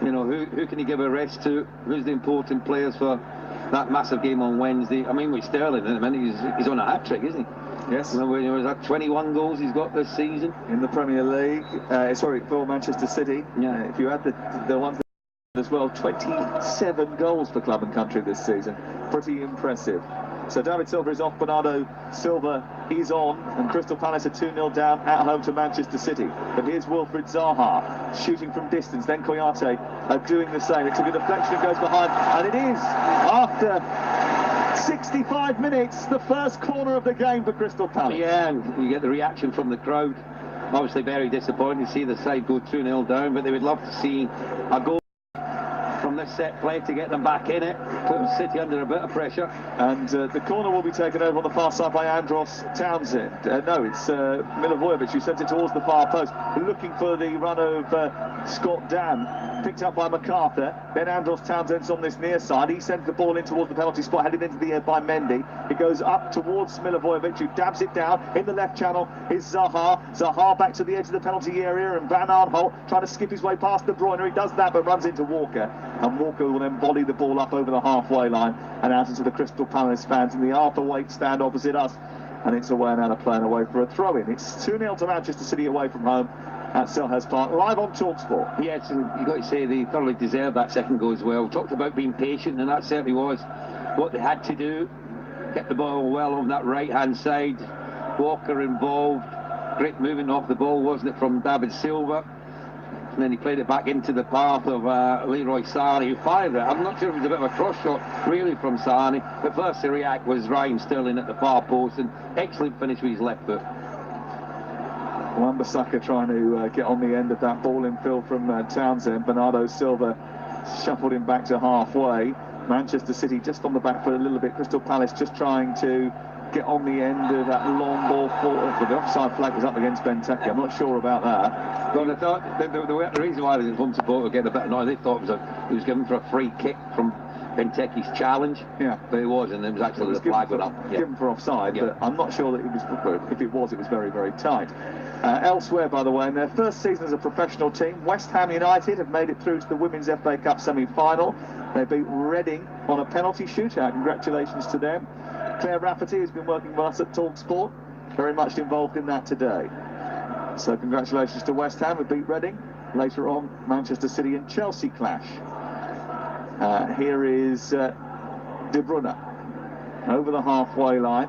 you know, who can he give a rest to, who's the important players for that massive game on Wednesday. I mean, with Sterling in a minute, he's on a hat-trick, isn't he? Yes. Was that 21 goals he's got this season? In the Premier League, sorry, for Manchester City. Yeah. If you add the ones as well, 27 goals for club and country this season. Pretty impressive. So David Silva is off, Bernardo Silva is on, and Crystal Palace are 2-0 down at home to Manchester City. But here's Wilfried Zaha shooting from distance, then Kouyate doing the same. It took a deflection and goes behind, and it is, after 65 minutes, the first corner of the game for Crystal Palace. Yeah, and you get the reaction from the crowd. Obviously very disappointing to see the side go 2-0 down, but they would love to see a goal from this set play to get them back in it, put City under a bit of pressure. And the corner will be taken over on the far side by Andros Townsend. No, it's Milivojevic who sends it towards the far post, looking for the run of Scott Dan, picked up by MacArthur. Then Andros Townsend's on this near side. He sends the ball in towards the penalty spot, headed into the air by Mendy. It goes up towards Milivojevic, who dabs it down. In the left channel is Zaha. Zaha back to the edge of the penalty area, and Van Aanholt trying to skip his way past De Bruyne. He does that, but runs into Walker. And Walker will then volley the ball up over the halfway line and out into the Crystal Palace fans in the Arthur Waite stand opposite us. And it's away and out of play and away for a throw-in. It's 2-0 to Manchester City away from home at Selhurst Park, live on TalkSport. Yes, and you've got to say they thoroughly deserved that second goal as well. We talked about being patient, and that certainly was what they had to do. Get the ball well on that right-hand side. Walker involved. Great movement off the ball, wasn't it, from David Silva? And then he played it back into the path of Leroy Sane, who fired it. I'm not sure if it was a bit of a cross shot, really, from Sane. But first to react was Raheem Sterling at the far post, and excellent finish with his left foot. Wan-Bissaka trying to get on the end of that ball in field from Townsend. Bernardo Silva shuffled him back to halfway. Manchester City just on the back foot a little bit. Crystal Palace just trying to get on the end of that long ball forward. But the offside flag was up against Benteke. I'm not sure about that. Well, I thought the reason why the home support were getting a bit annoyed, they thought it was given for a free kick from Benteke's challenge. Yeah, but it wasn't. It was actually the flag went up. Given for offside, but I'm not sure that it was. If it was very, very tight. Elsewhere, by the way, in their first season as a professional team, West Ham United have made it through to the Women's FA Cup semi-final. They beat Reading on a penalty shootout. Congratulations to them. Claire Rafferty has been working with us at TalkSport, very much involved in that today. So congratulations to West Ham, who beat Reading. Later on, Manchester City and Chelsea clash. Here is De Bruyne over the halfway line.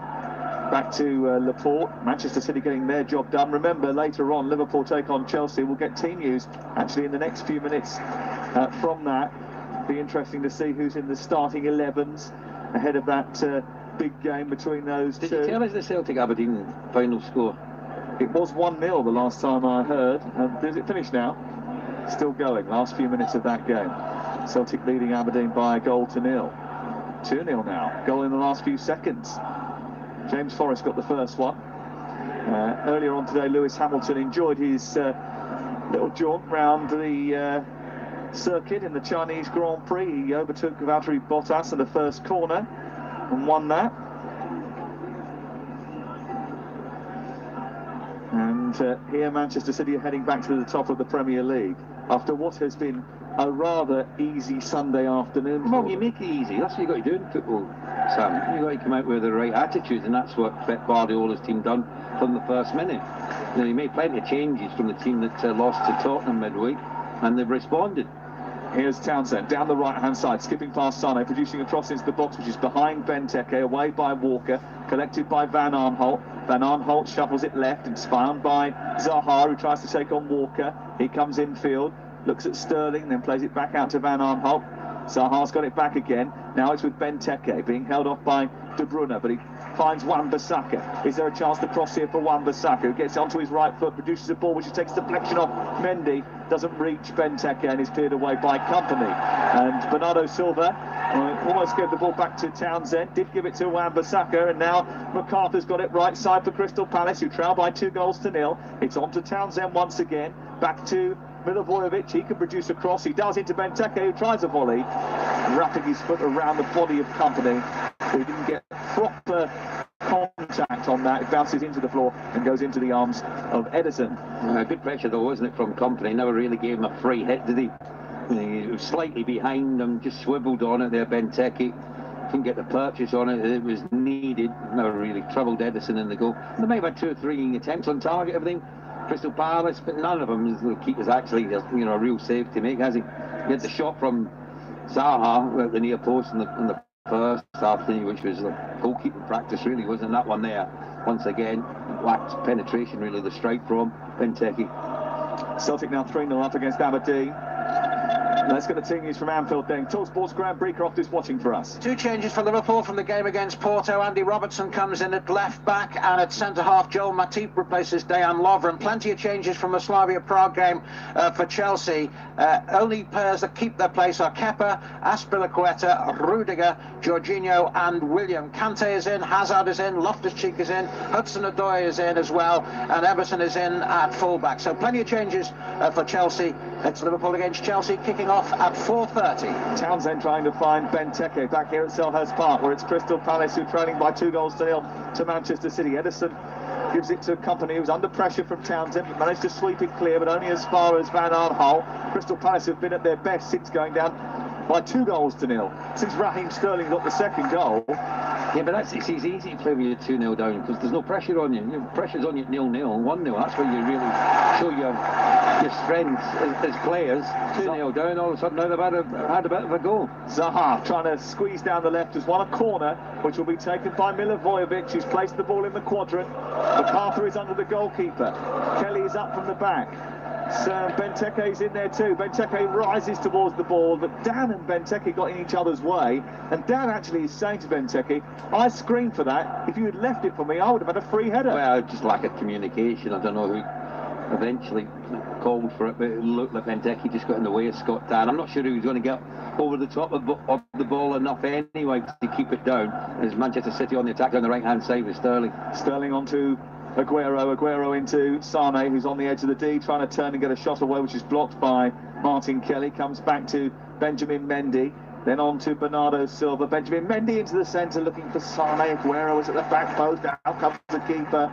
Back to Laporte. Manchester City getting their job done. Remember, later on, Liverpool take on Chelsea. We'll get team news actually in the next few minutes from that. Be interesting to see who's in the starting 11s ahead of that big game between those two. Did you tell us the Celtic Aberdeen final score? It was 1-0 the last time I heard. And is it finished now? Still going. Last few minutes of that game. Celtic leading Aberdeen by a goal to nil. 2-0 now. Goal in the last few seconds. James Forrest got the first one. Earlier on today, Lewis Hamilton enjoyed his little jaunt round the circuit in the Chinese Grand Prix. He overtook Valtteri Bottas in the first corner and won that. And here Manchester City are heading back to the top of the Premier League after what has been a rather easy Sunday afternoon. Well, you make it easy. That's what you've got to do in football, Sam. You've got to come out with the right attitude, and that's what Pep Guardiola's team done from the first minute. You know, he made plenty of changes from the team that lost to Tottenham midweek, and they've responded. Here's Townsend down the right-hand side, skipping past Sane, producing a cross into the box, which is behind Benteke, away by Walker, collected by Van Aanholt. Van Aanholt shuffles it left and found by Zaha, who tries to take on Walker. He comes infield, looks at Sterling, then plays it back out to Van Aanholt. Zaha's got it back again. Now it's with Benteke, being held off by De Bruyne, but he finds Wan-Bissaka. Is there a chance to cross here for Wan-Bissaka, who gets onto his right foot, produces a ball which takes deflection off Mendy, doesn't reach Benteke and is cleared away by Company. And Bernardo Silva almost gave the ball back to Townsend, did give it to Wan-Bissaka, and now MacArthur's got it right side for Crystal Palace, who trail by 2-0. It's on to Townsend once again, back to Milivojevic. He can produce a cross, he does into Benteke, who tries a volley, wrapping his foot around the body of Company. He didn't get proper contact on that. It bounces into the floor and goes into the arms of Ederson. Good pressure though, wasn't it, from Company? Never really gave him a free hit, did he? He was slightly behind him, just swiveled on it there, Benteke. Couldn't get the purchase on it. It was needed. Never really troubled Ederson in the goal. They may have had 2 or 3 attempts on target, everything. Crystal Palace, but none of them, the keeper's actually, you know, a real save to make, has he? He had the shot from Zaha at the near post in the first half, which was like goalkeeping practice, really, wasn't that one there? Once again, lacked penetration, really, the strike from Benteke. Celtic now 3-0 up against Aberdeen. Let's get the team news from Anfield then. TalkSport's Graham Breecroft is watching for us. 2 changes for Liverpool from the game against Porto. Andy Robertson comes in at left back, and at centre half Joel Matip replaces Dejan Lovren. Plenty of changes from the Slavia Prague game for Chelsea. Only players that keep their place are Kepa, Azpilicueta, Rudiger, Jorginho and William. Kante is in, Hazard is in, Loftus-Cheek is in, Hudson-Odoi is in as well, and Everson is in at full-back. So plenty of changes for Chelsea. It's Liverpool against Chelsea, kicking off at 4:30. Townsend trying to find Benteke back here at Selhurst Park, where it's Crystal Palace who are trailing by 2-0 to Manchester City. Ederson gives it to Company, who's under pressure from Townsend, but managed to sweep it clear, but only as far as Van Aanholt. Crystal Palace have been at their best since going down by 2-0 since Raheem Sterling got the second goal. Yeah, but it's easy to play when you're 2-0 down, because there's no pressure on you. Pressure's on you at 0-0, 1-0. That's where you really show your strengths as players. 2-0 down, all of a sudden now they've had a bit of a go. Zaha trying to squeeze down the left, has won a corner, which will be taken by Milivojevic, who's placed the ball in the quadrant. MacArthur is under the goalkeeper. Kelly is up from the back. So Benteke's in there too. Benteke rises towards the ball, but Dan and Benteke got in each other's way, and Dan actually is saying to Benteke, I screamed for that. If you had left it for me, I would have had a free header. Well, just lack of communication. I don't know who eventually called for it, but it looked like Benteke just got in the way of Scott Dan. I'm not sure he was going to get over the top of the ball enough anyway to keep it down. As Manchester City on the attack on the right-hand side with Sterling. Sterling onto Aguero into Sane, who's on the edge of the D, trying to turn and get a shot away, which is blocked by Martin Kelly. Comes back to Benjamin Mendy, then on to Bernardo Silva. Benjamin Mendy into the centre, looking for Sane. Aguero is at the back post. Out comes the keeper,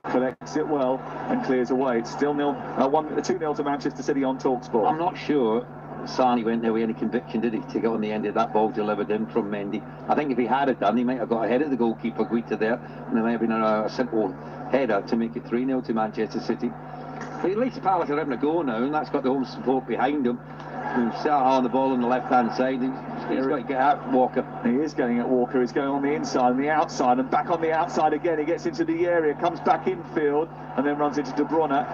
collects it well and clears away. It's still 2-0 to Manchester City on TalkSport. I'm not sure Sane went there with any conviction, did he, to get on the end of that ball delivered in from Mendy. I think if he had it done, he might have got ahead of the goalkeeper, Guita there, and there might have been a simple header to make it 3-0 to Manchester City. But at least Palace are having a go now, and that's got the home support behind him. Zaha on the ball on the left-hand side. He's got to get at Walker. He is getting at Walker. He's going on the inside and the outside, and back on the outside again. He gets into the area, comes back infield, and then runs into De Bruyne.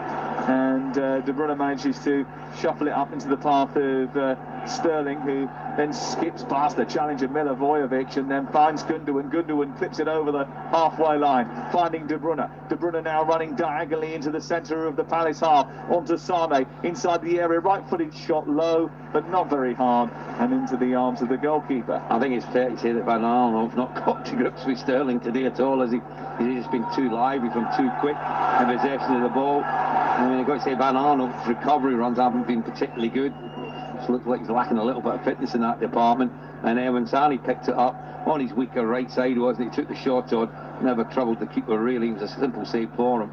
And De Bruyne manages to shuffle it up into the path of Sterling, who then skips past the challenger Milivojevic and then finds Gundogan. Gundogan clips it over the halfway line, finding De Bruyne. De Bruyne now running diagonally into the centre of the Palace half, onto Sane, inside the area, right-footed shot, low, but not very hard, and into the arms of the goalkeeper. I think it's fair to say that Van Aanholt's not got to grips with Sterling today at all, has he? He's just been too lively, from too quick in possession of the ball. I mean, I've got to say, Van Aanholt's recovery runs haven't been particularly good. It looks like he's lacking a little bit of fitness in that department. And when Sane picked it up on his weaker right side, wasn't he? Took the shot on, never troubled the keeper really. It was a simple save for him.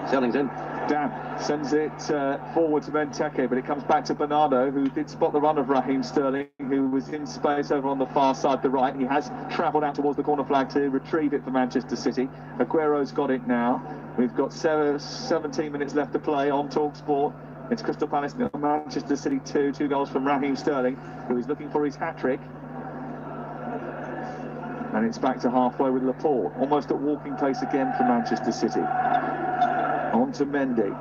Sterling's in. Dan sends it forward to Benteke, but it comes back to Bernardo, who did spot the run of Raheem Sterling, who was in space over on the far side, the right. He has travelled out towards the corner flag to retrieve it for Manchester City. Aguero's got it now. We've got 17 minutes left to play on TalkSport. It's Crystal Palace, Manchester City 2 goals from Raheem Sterling, who is looking for his hat-trick. And it's back to halfway with Laporte, almost at walking pace again for Manchester City. On to Mendy.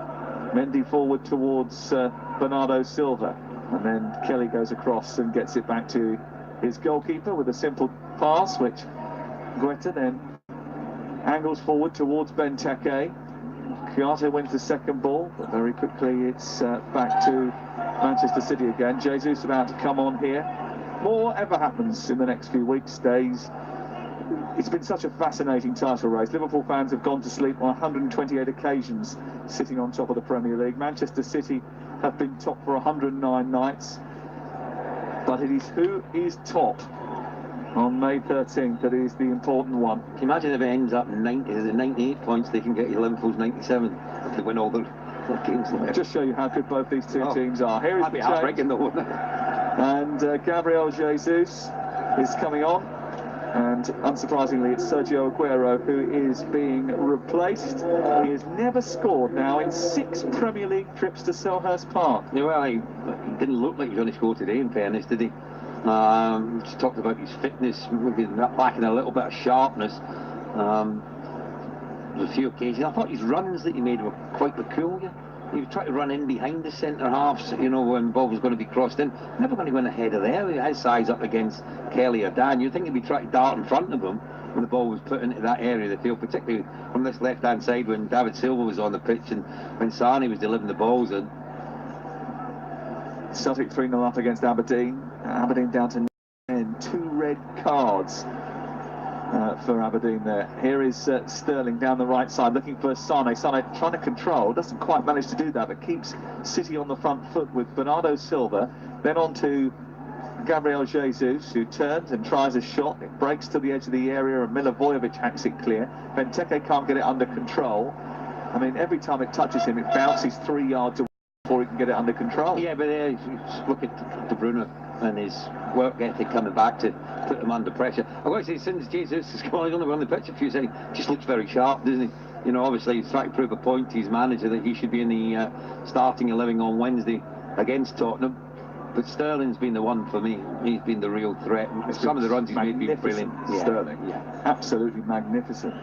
Mendy forward towards Bernardo Silva. And then Kelly goes across and gets it back to his goalkeeper with a simple pass, which Guetta then angles forward towards Benteke. Kouyaté wins the second ball, but very quickly it's back to Manchester City again. Jesus about to come on here. More ever happens in the next few weeks, days. It's been such a fascinating title race. Liverpool fans have gone to sleep on 128 occasions sitting on top of the Premier League. Manchester City have been top for 109 nights. But it is who is top on May 13th that is the important one. Can you imagine if it ends up 98 points, they can get Liverpool's 97 if they win all the games left. Just show you how good both these two teams are. Here is I'd be the heartbreaking though. And Gabriel Jesus is coming on. And unsurprisingly, it's Sergio Aguero who is being replaced. He has never scored now in 6 Premier League trips to Selhurst Park. Yeah, well, he didn't look like he was going to score today, in fairness, did he? Just talked about his fitness, maybe lacking a little bit of sharpness. There's a few occasions. I thought his runs that he made were quite peculiar. He was trying to run in behind the centre halves, you know, when the ball was going to be crossed in. Never going to win ahead of there. He had size up against Kelly or Dan. You'd think he'd be trying to dart in front of him when the ball was put into that area of the field, particularly from this left-hand side when David Silva was on the pitch and when Sane was delivering the balls in. Celtic 3-0 up against Aberdeen. Aberdeen down to 10. 2 red cards for Aberdeen there. Here is Sterling down the right side looking for Sane. Sane trying to control, doesn't quite manage to do that, but keeps City on the front foot with Bernardo Silva. Then on to Gabriel Jesus, who turns and tries a shot. It breaks to the edge of the area and Milivojevic hacks it clear. Benteke can't get it under control. I mean, every time it touches him, it bounces 3 yards away before he can get it under control. Yeah, but look at De Bruyne and his work ethic coming back to put him under pressure. I've got to say, since Jesus has gone, he's only been on the pitch a few seconds, just looks very sharp, doesn't he? You know, obviously he's trying to prove a point to his manager that he should be in the starting 11 on Wednesday against Tottenham. But Sterling's been the one for me. He's been the real threat. Some of the runs he's made have been brilliant. Sterling, absolutely magnificent.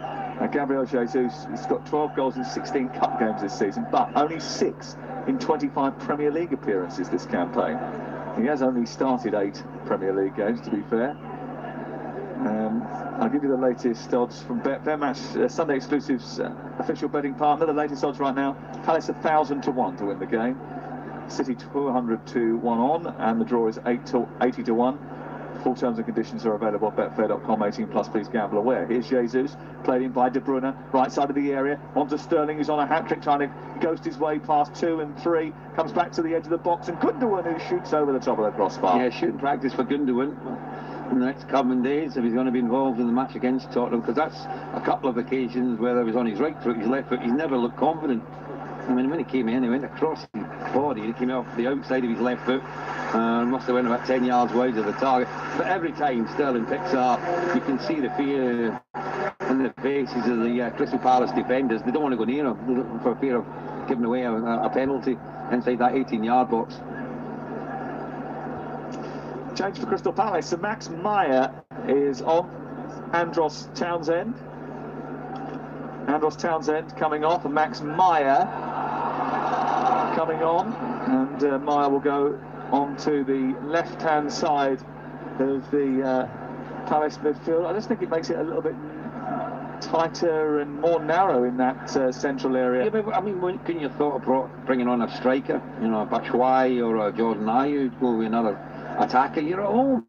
Gabriel Jesus has got 12 goals in 16 cup games this season, but only 6 in 25 Premier League appearances this campaign. He has only started 8 Premier League games, to be fair. I'll give you the latest odds from BetMatch, Sunday Exclusive's official betting partner. The latest odds right now: Palace 1,000 to 1 to win the game, City 200 to 1 on, and the draw is 80 to 1. Full terms and conditions are available at betfair.com. 18 plus, please gamble aware. Here's Jesus, played in by De Bruyne, right side of the area, onto Sterling, who's on a hat-trick, trying to ghost his way past 2 and 3, comes back to the edge of the box, and Gundogan, who shoots over the top of the crossbar. Yeah, shooting practice for Gundogan in the next coming days if he's going to be involved in the match against Tottenham, because that's a couple of occasions where he was on his right foot, his left foot, he's never looked confident. I mean, when he came in, he went across his body, he came off the outside of his left foot, must have went about 10 yards wide of the target. But every time Sterling picks up, you can see the fear in the faces of the Crystal Palace defenders. They don't want to go near him for fear of giving away a penalty inside that 18-yard box. Change for Crystal Palace. So Max Meyer is on. Andros Townsend. Andros Townsend coming off, and Max Meyer coming on, and Meyer will go onto the left-hand side of the Palace midfield. I just think it makes it a little bit tighter and more narrow in that central area. Yeah, but I mean, couldn't you thought of bringing on a striker, you know, a Batshuayi or a Jordan Ayew, go with another attacker? You're at home.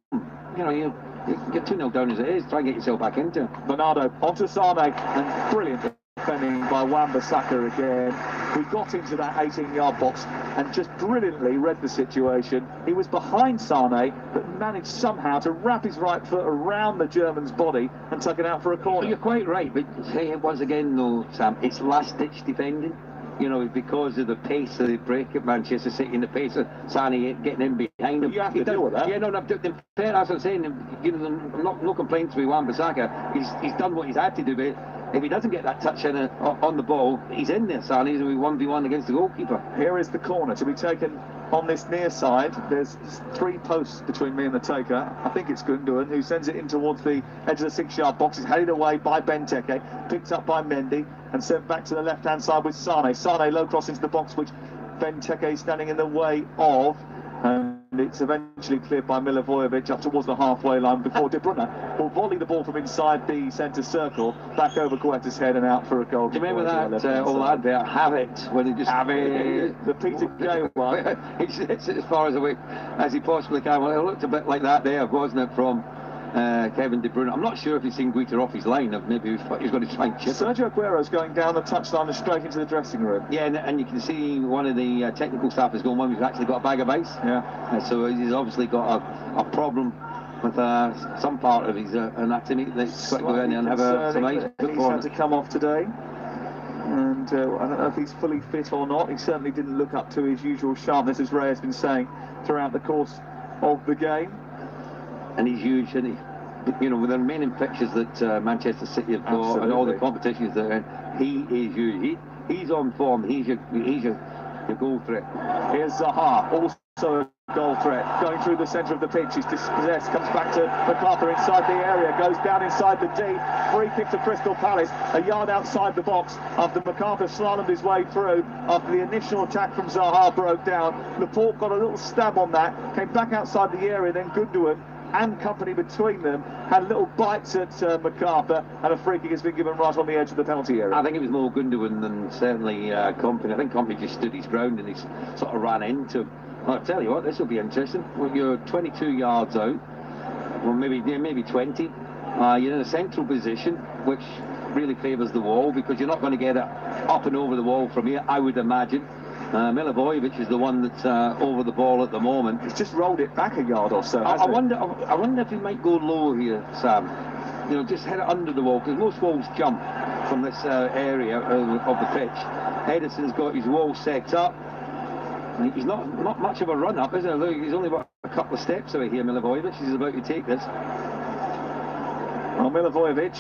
You know, you're 2-0 down as it is. Try and get yourself back into it. Bernardo onto Sane, and brilliant defending by Wan-Bissaka again. We got into that 18-yard box and just brilliantly read the situation. He was behind Sane, but managed somehow to wrap his right foot around the German's body and tuck it out for a corner. Well, you're quite right, but say once again, though, Sam, it's last-ditch defending. You know, because of the pace of the break at Manchester City and the pace of Sane getting in behind him. You have to deal with that. Yeah, no, that's what I'm saying. You know, no complaints with Wan-Bissaka. He's done what he's had to do, but if he doesn't get that touch on the ball, he's in there, Sane. He's 1v1 against the goalkeeper. Here is the corner to be taken on this near side. There's 3 posts between me and the taker. I think it's Gundogan who sends it in towards the edge of the 6-yard box. It's headed away by Benteke, picked up by Mendy, and sent back to the left-hand side with Sane. Sane low cross into the box, which Benteke is standing in the way of. And it's eventually cleared by Milivojevic up towards the halfway line before De Bruyne will volley the ball from inside the centre circle, back over Guetta's head and out for a goal. Do you remember that old advert, Have It, when he just... Have It! The Peter Gay one. It's as far as away as he possibly can. Well, it looked a bit like that there, wasn't it, from Kevin De Bruyne. I'm not sure if he's seen Guetta off his line, or maybe he's going to try and chip Sergio Aguero's going down the touchline and straight into the dressing room. Yeah, and you can see one of the technical staff is going, well, we've actually got a bag of ice. Yeah. So he's obviously got a problem with some part of his anatomy. That's got to go in and have some ice. He's had to come off today. And I don't know if he's fully fit or not. He certainly didn't look up to his usual sharpness, as Ray has been saying throughout the course of the game. And he's huge, isn't he? You know, with the remaining fixtures that Manchester City have got, Absolutely. and all the competitions that are in, he is huge. He's on form. He's your goal threat. Here's Zaha, also a goal threat, going through the centre of the pitch. He's dispossessed, comes back to MacArthur inside the area, goes down inside the D. Free kick to Crystal Palace, a yard outside the box after MacArthur slalomed his way through after the initial attack from Zaha broke down. Laporte got a little stab on that, came back outside the area, then Gundogan and company between them had little bites at MacArthur, and a free kick has been given right on the edge of the penalty area. I think it was more Gundogan than certainly Company. I think Company just stood his ground and he sort of ran into him. Well, I'll tell you what, this will be interesting. Well, you're 22 yards out, well maybe 20. You're in a central position, which really favours the wall, because you're not going to get it up and over the wall from here, I would imagine. Milivojevic is the one that's over the ball at the moment. He's just rolled it back a yard or so. I wonder if he might go low here, Sam. You know, just head it under the wall, because most walls jump from this area of the pitch. Ederson's got his wall set up. He's not much of a run up, is he? He's only about a couple of steps away here, Milivojevic. He's about to take this. Well, Milivojevic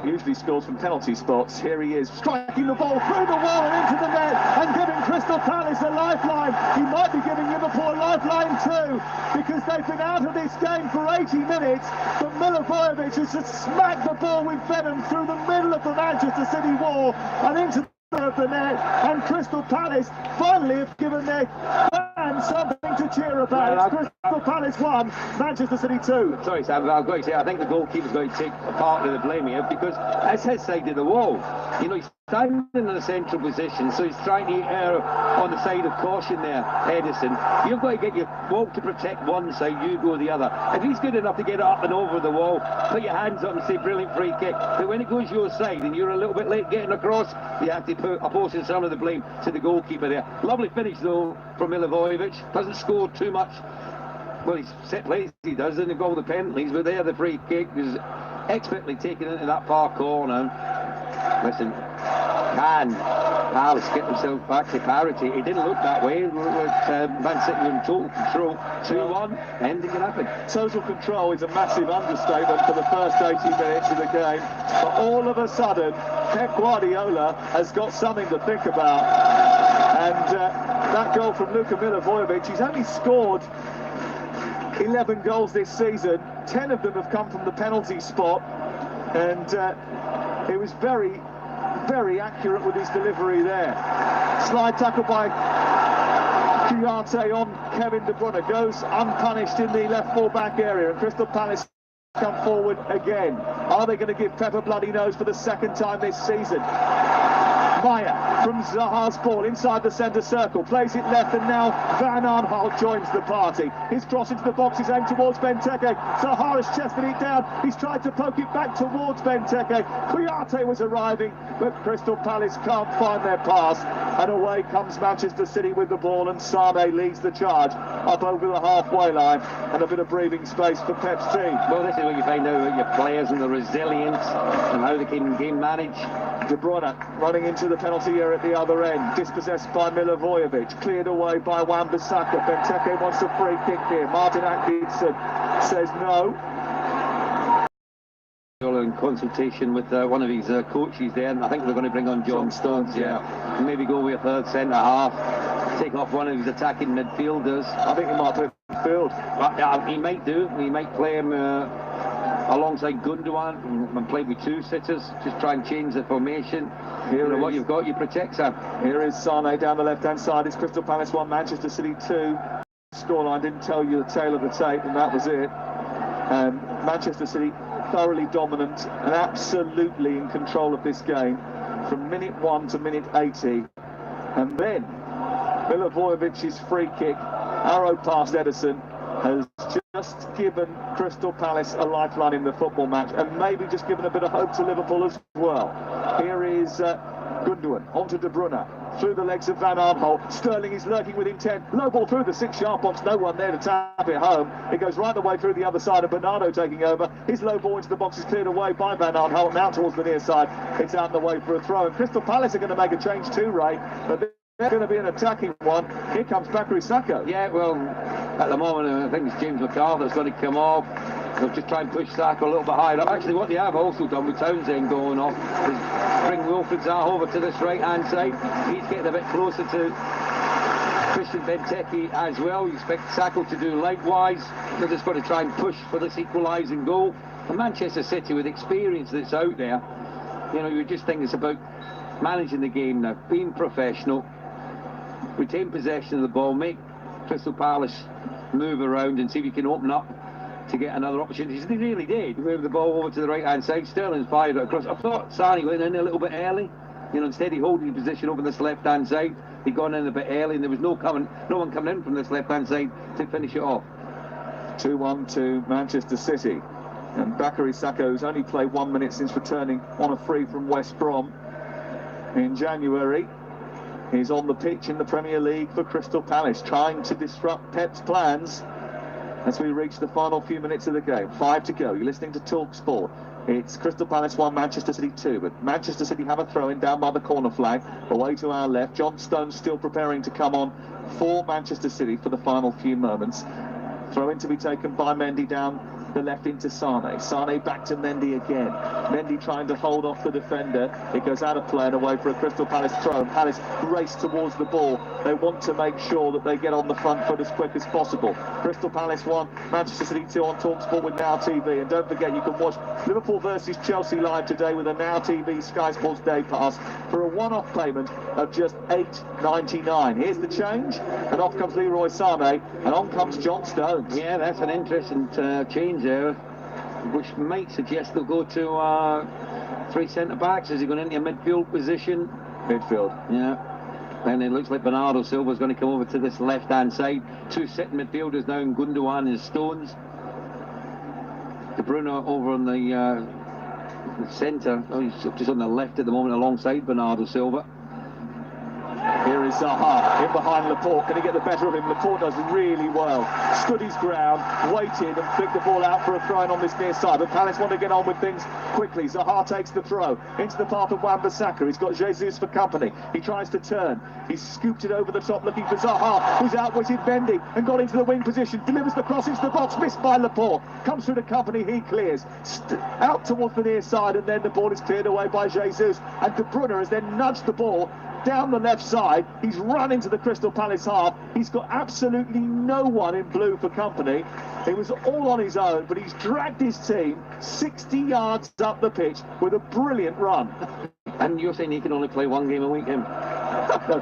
usually scores from penalty spots. Here he is, striking the ball through the wall and into the net, and giving Crystal Palace a lifeline. He might be giving Liverpool a lifeline too, because they've been out of this game for 80 minutes, but Milivojevic has just smacked the ball with venom through the middle of the Manchester City wall and into of the net, and Crystal Palace finally have given their fans something to cheer about. It's Crystal Palace 1, Manchester City 2. Sorry, Sam, I've got to say, I think the goalkeeper's going to take a part of the blame here, because that's his side of the wall. You know, he's standing in a central position, so he's trying to err on the side of caution there, Ederson. You've got to get your wall to protect one side, you go the other. If he's good enough to get it up and over the wall, put your hands up and say brilliant free kick. But when it goes your side and you're a little bit late getting across, you have to put a portion some of the blame to the goalkeeper there. Lovely finish though from Milivojevic. Doesn't score too much. Well, he's set plays, he does, and they've got all the penalties, but there the free kick is expertly taken into that far corner. Listen, can Palace get themselves back to parity? It didn't look that way. Man City in total control, 2-1, anything can happen. Total control is a massive understatement for the first 80 minutes of the game, but all of a sudden Pep Guardiola has got something to think about, and that goal from Luka Milivojevic, he's only scored 11 goals this season, 10 of them have come from the penalty spot, and he was very, very accurate with his delivery there. Slide tackle by Kouyaté on Kevin De Bruyne goes unpunished in the left full-back area, and Crystal Palace come forward again. Are they going to give Pep a bloody nose for the second time this season? Maya from Zaha's ball inside the centre circle, plays it left, and now Van Aanholt joins the party. His cross into the box is aimed towards Benteke. Zaha has chested it down. He's tried to poke it back towards Benteke. Kouyaté was arriving, but Crystal Palace can't find their pass. And away comes Manchester City with the ball, and Sane leads the charge up over the halfway line, and a bit of breathing space for Pep's team. Well, this is where you find out about your players and the resilience and how they can game manage. De Bruyne running into the penalty area at the other end, dispossessed by Milivojevic, cleared away by Wan-Bissaka. Benteke wants a free kick here. Martin Atkinson says no. In consultation with one of his coaches there, and I think they're going to bring on John Stones, and maybe go with a third centre half, take off one of his attacking midfielders. I think he might play midfield. He might do. He might play him alongside Gundogan and play with two sitters, just try and change the formation. Here what you've got, you protect, Sam. Here is Sane down the left-hand side. It's Crystal Palace 1, Manchester City 2. Scoreline didn't tell you the tale of the tape, and that was it. Manchester City thoroughly dominant and absolutely in control of this game from minute 1 to minute 80. And then Milivojevic's free kick, arrow past Ederson, has just given Crystal Palace a lifeline in the football match, and maybe just given a bit of hope to Liverpool as well. Here is Gundogan onto De Bruyne, through the legs of Van Aanholt. Sterling is lurking with intent. Low ball through the 6-yard box. No one there to tap it home. It goes right the way through the other side, and Bernardo taking over. His low ball into the box is cleared away by Van Aanholt. Now towards the near side. It's out in the way for a throw. And Crystal Palace are going to make a change too, Ray. But they're going to be an attacking one. Here comes Bakary Sako. Yeah, well, at the moment, I think it's James McArthur that's going to come off. They'll just try and push Sako a little bit higher up. Actually, what they have also done with Townsend going off is bring Wilfried Zaha over to this right-hand side. He's getting a bit closer to Christian Benteke as well. You expect Sako to do likewise. They're just going to try and push for this equalising goal. And Manchester City, with experience that's out there, you just think it's about managing the game now, being professional, retain possession of the ball, make Crystal Palace move around and see if you can open up to get another opportunity. They really did move the ball over to the right hand side. Sterling's fired it across. I thought Sane went in a little bit early, instead of holding the position over this left hand side, he'd gone in a bit early, and there was no one coming in from this left hand side to finish it off. 2-1 to Manchester City, and Bakary Sako's only played 1 minute since returning on a free from West Brom in January. He's on the pitch in the Premier League for Crystal Palace, trying to disrupt Pep's plans as we reach the final few minutes of the game. 5 to go. You're listening to Talk Sport. It's Crystal Palace 1, Manchester City 2, but Manchester City have a throw-in down by the corner flag, away to our left. John Stones still preparing to come on for Manchester City for the final few moments. Throw-in to be taken by Mendy down the left into Sane. Sane back to Mendy again. Mendy trying to hold off the defender. It goes out of play and away for a Crystal Palace throw. Palace race towards the ball. They want to make sure that they get on the front foot as quick as possible. Crystal Palace 1, Manchester City 2 on TalkSport with Now TV. And don't forget, you can watch Liverpool versus Chelsea live today with a Now TV Sky Sports Day Pass for a one-off payment of just $8.99. Here's the change, and off comes Leroy Sane, and on comes John Stones. Yeah, that's an interesting change there, which might suggest they'll go to 3 centre-backs. Is he going into a midfield position? Midfield. Yeah. And it looks like Bernardo Silva's going to come over to this left-hand side. 2 sitting midfielders now in Gundogan and Stones. De Bruyne over on the centre. Oh, he's just on the left at the moment alongside Bernardo Silva. Here is Zaha in behind Laporte. Can he get the better of him? Laporte does really well. Stood his ground, waited and flicked the ball out for a throw-in on this near side. But Palace want to get on with things quickly. Zaha takes the throw into the path of Wan-Bissaka. He's got Jesus for company. He tries to turn. He's scooped it over the top looking for Zaha, who's outwitted Mendy and got into the wing position. Delivers the cross into the box, missed by Laporte. Comes through to company, he clears. Out towards the near side, and then the ball is cleared away by Jesus. And De Bruyne has then nudged the ball down the left side. He's run into the Crystal Palace half. He's got absolutely no one in blue for company. He was all on his own, but he's dragged his team 60 yards up the pitch with a brilliant run. And you're saying he can only play 1 game a week, him?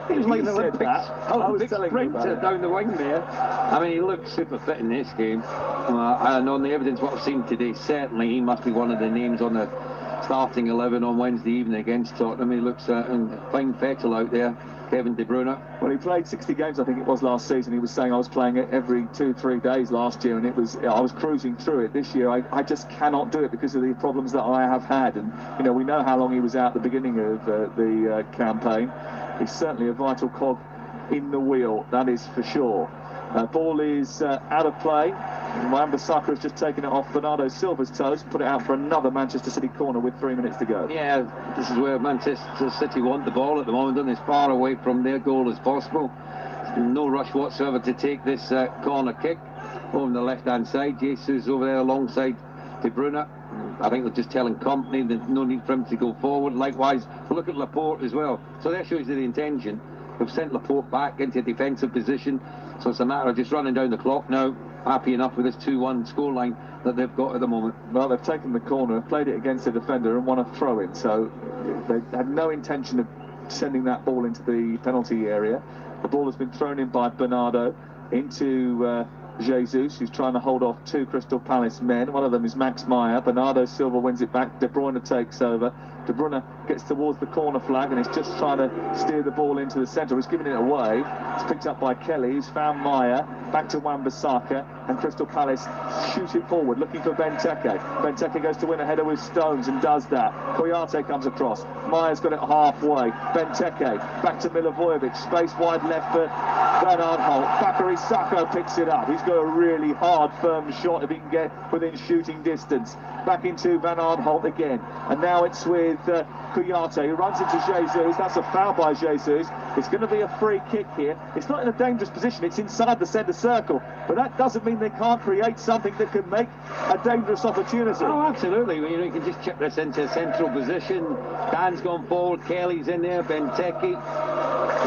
He was like an Olympic, was telling you about sprinter it. down the wing there. I mean, he looked super fit in this game. And on the evidence what I've seen today, certainly he must be one of the names on the starting 11 on Wednesday evening against Tottenham. He looks fine fettle out there, Kevin De Bruyne. Well, he played 60 games, I think it was, last season. He was saying I was playing it every 2-3 days last year, and I was cruising through it. This year, I just cannot do it because of the problems that I have had. And, you know, we know how long he was out at the beginning of the campaign. He's certainly a vital cog in the wheel, that is for sure. Ball is out of play. Wan-Bissaka has just taken it off Bernardo Silva's toes, put it out for another Manchester City corner with 3 minutes to go. Yeah, this is where Manchester City want the ball at the moment, and as far away from their goal as possible. No rush whatsoever to take this corner kick on the left-hand side. Jesus over there alongside De Bruyne. I think they're just telling Company there's no need for him to go forward. Likewise, look at Laporte as well. So that shows you the intention. They've sent Laporte back into a defensive position. So it's a matter of just running down the clock now. Happy enough with this 2-1 scoreline that they've got at the moment. Well, they've taken the corner, played it against the defender and won a throw-in. So they had no intention of sending that ball into the penalty area. The ball has been thrown in by Bernardo into Jesus, who's trying to hold off two Crystal Palace men. One of them is Max Meyer. Bernardo Silva wins it back. De Bruyne takes over. De Bruyne gets towards the corner flag and is just trying to steer the ball into the centre. He's giving it away. It's picked up by Kelly, who's found Meyer. Back to Wan-Bissaka, and Crystal Palace shoot it forward, looking for Benteke. Benteke goes to win a header with Stones and does that. Kouyate comes across. Meyer's got it halfway. Benteke back to Milivojevic. Space wide left for Van Aanholt. Bakary Sakho picks it up. He's got a really hard, firm shot if he can get within shooting distance. Back into Van Aanholt again. And now it's with Kouyate, who runs into Jesus. That's a foul by Jesus. It's going to be a free kick here. It's not in a dangerous position. It's inside the centre circle. But that doesn't mean they can't create something that could make a dangerous opportunity. Oh, absolutely. You can just chip this into a central position. Dan's gone forward. Kelly's in there. Benteke.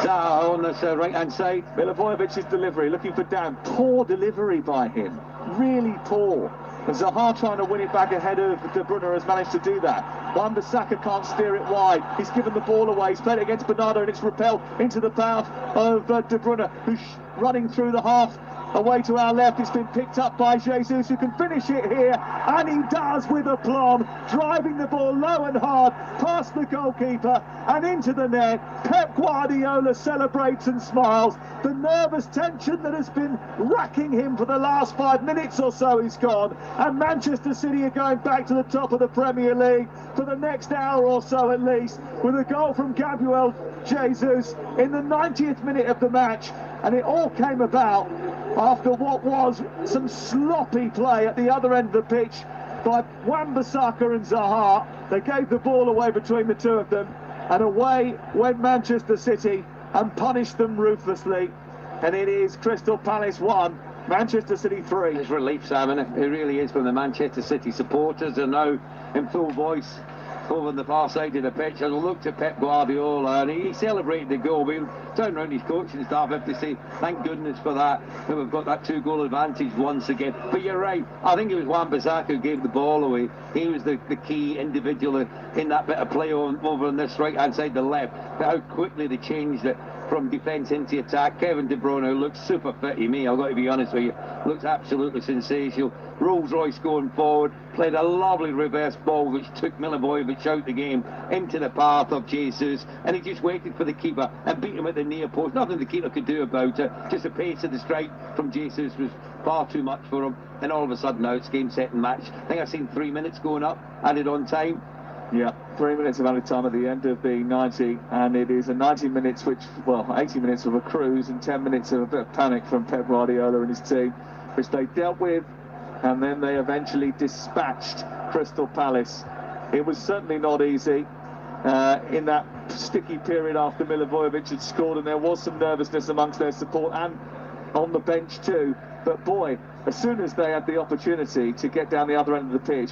Zaha on this right-hand side. Milivojevic's delivery, looking for Dan. Poor delivery by him. Really poor. And Zaha trying to win it back ahead of De Bruyne has managed to do that. Wan-Bissaka can't steer it wide. He's given the ball away. He's played it against Bernardo and it's repelled into the path of De Bruyne, who's running through the half. Away to our left, it's been picked up by Jesus, who can finish it here, and he does with aplomb, driving the ball low and hard past the goalkeeper and into the net. Pep Guardiola celebrates and smiles. The nervous tension that has been racking him for the last 5 minutes or so is gone, and Manchester City are going back to the top of the Premier League for the next hour or so at least, with a goal from Gabriel Jesus in the 90th minute of the match. And it all came about after what was some sloppy play at the other end of the pitch by Wan-Bissaka and Zaha. They gave the ball away between the two of them, and away went Manchester City and punished them ruthlessly. And it is Crystal Palace 1, Manchester City 3. It's relief, Simon. It really is, from the Manchester City supporters are now in full voice over on the far side of the pitch. And looked at Pep Guardiola and he celebrated the goal. We turned around his coaching staff, have to say thank goodness for that. And we've got that 2-goal advantage once again. But you're right, I think it was Wan-Bissaka who gave the ball away. He was the key individual in that bit of play over on this right hand side, the left. How quickly they changed it from defence into attack. Kevin De Bruyne, who looks super fit to me, I've got to be honest with you, looks absolutely sensational. Rolls Royce going forward, played a lovely reverse ball which took Milivojevic out the game into the path of Jesus, and he just waited for the keeper and beat him at the near post. Nothing the keeper could do about it. Just the pace of the strike from Jesus was far too much for him, and all of a sudden now it's game, set and match. I think I've seen 3 minutes going up, added on time. Yeah, 3 minutes of added time at the end of the 90, and it is a 90 minutes which, well, 80 minutes of a cruise and 10 minutes of a bit of panic from Pep Guardiola and his team, which they dealt with, and then they eventually dispatched Crystal Palace. It was certainly not easy in that sticky period after Milivojevic had scored, and there was some nervousness amongst their support and on the bench too. But boy, as soon as they had the opportunity to get down the other end of the pitch,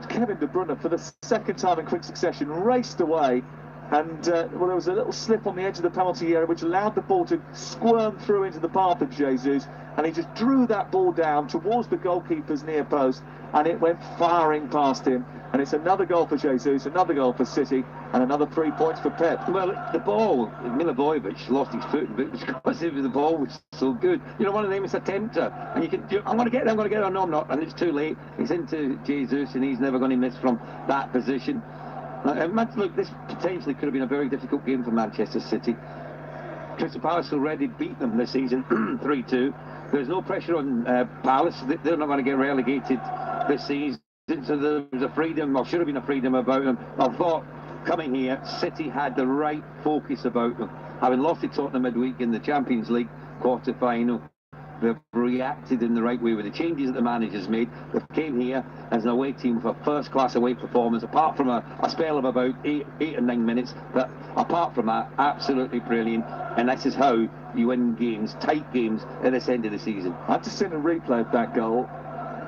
Kevin De Bruyne, for the second time in quick succession, raced away, and well, there was a little slip on the edge of the penalty area which allowed the ball to squirm through into the path of Jesus, and he just drew that ball down towards the goalkeeper's near post, and it went firing past him. And it's another goal for Jesus, another goal for City, and another 3 points for Pep. Well, the ball, Milivojevic lost his foot, but because the ball was so good. You know, one of them is a tempter, and I'm going to get it, no, I'm not, and it's too late. It's into Jesus, and he's never going to miss from that position. Look, this potentially could have been a very difficult game for Manchester City. Crystal Palace already beat them this season, 3-2. There's no pressure on Palace. They're not going to get relegated this season. So there was a freedom, or should have been a freedom about them. I thought coming here, City had the right focus about them. Having lost to Tottenham midweek in the Champions League quarter-final, they've reacted in the right way with the changes that the manager's made. They came here as an away team with a first-class away performance, apart from a spell of about 8 or 9 minutes. But apart from that, absolutely brilliant. And this is how you win games, tight games, at this end of the season. I've just seen a replay of that goal,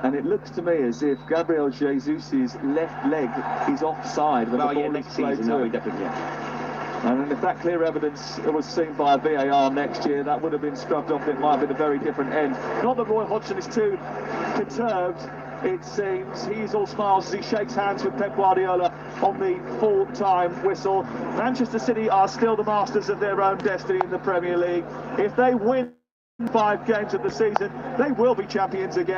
and it looks to me as if Gabriel Jesus' left leg is offside when the ball is played that'll be through. different, yeah. And if that clear evidence was seen by VAR next year, that would have been scrubbed off. It might have been a very different end. Not that Roy Hodgson is too perturbed, it seems. He's all smiles as he shakes hands with Pep Guardiola on the full-time whistle. Manchester City are still the masters of their own destiny in the Premier League. If they win 5 games of the season, they will be champions again.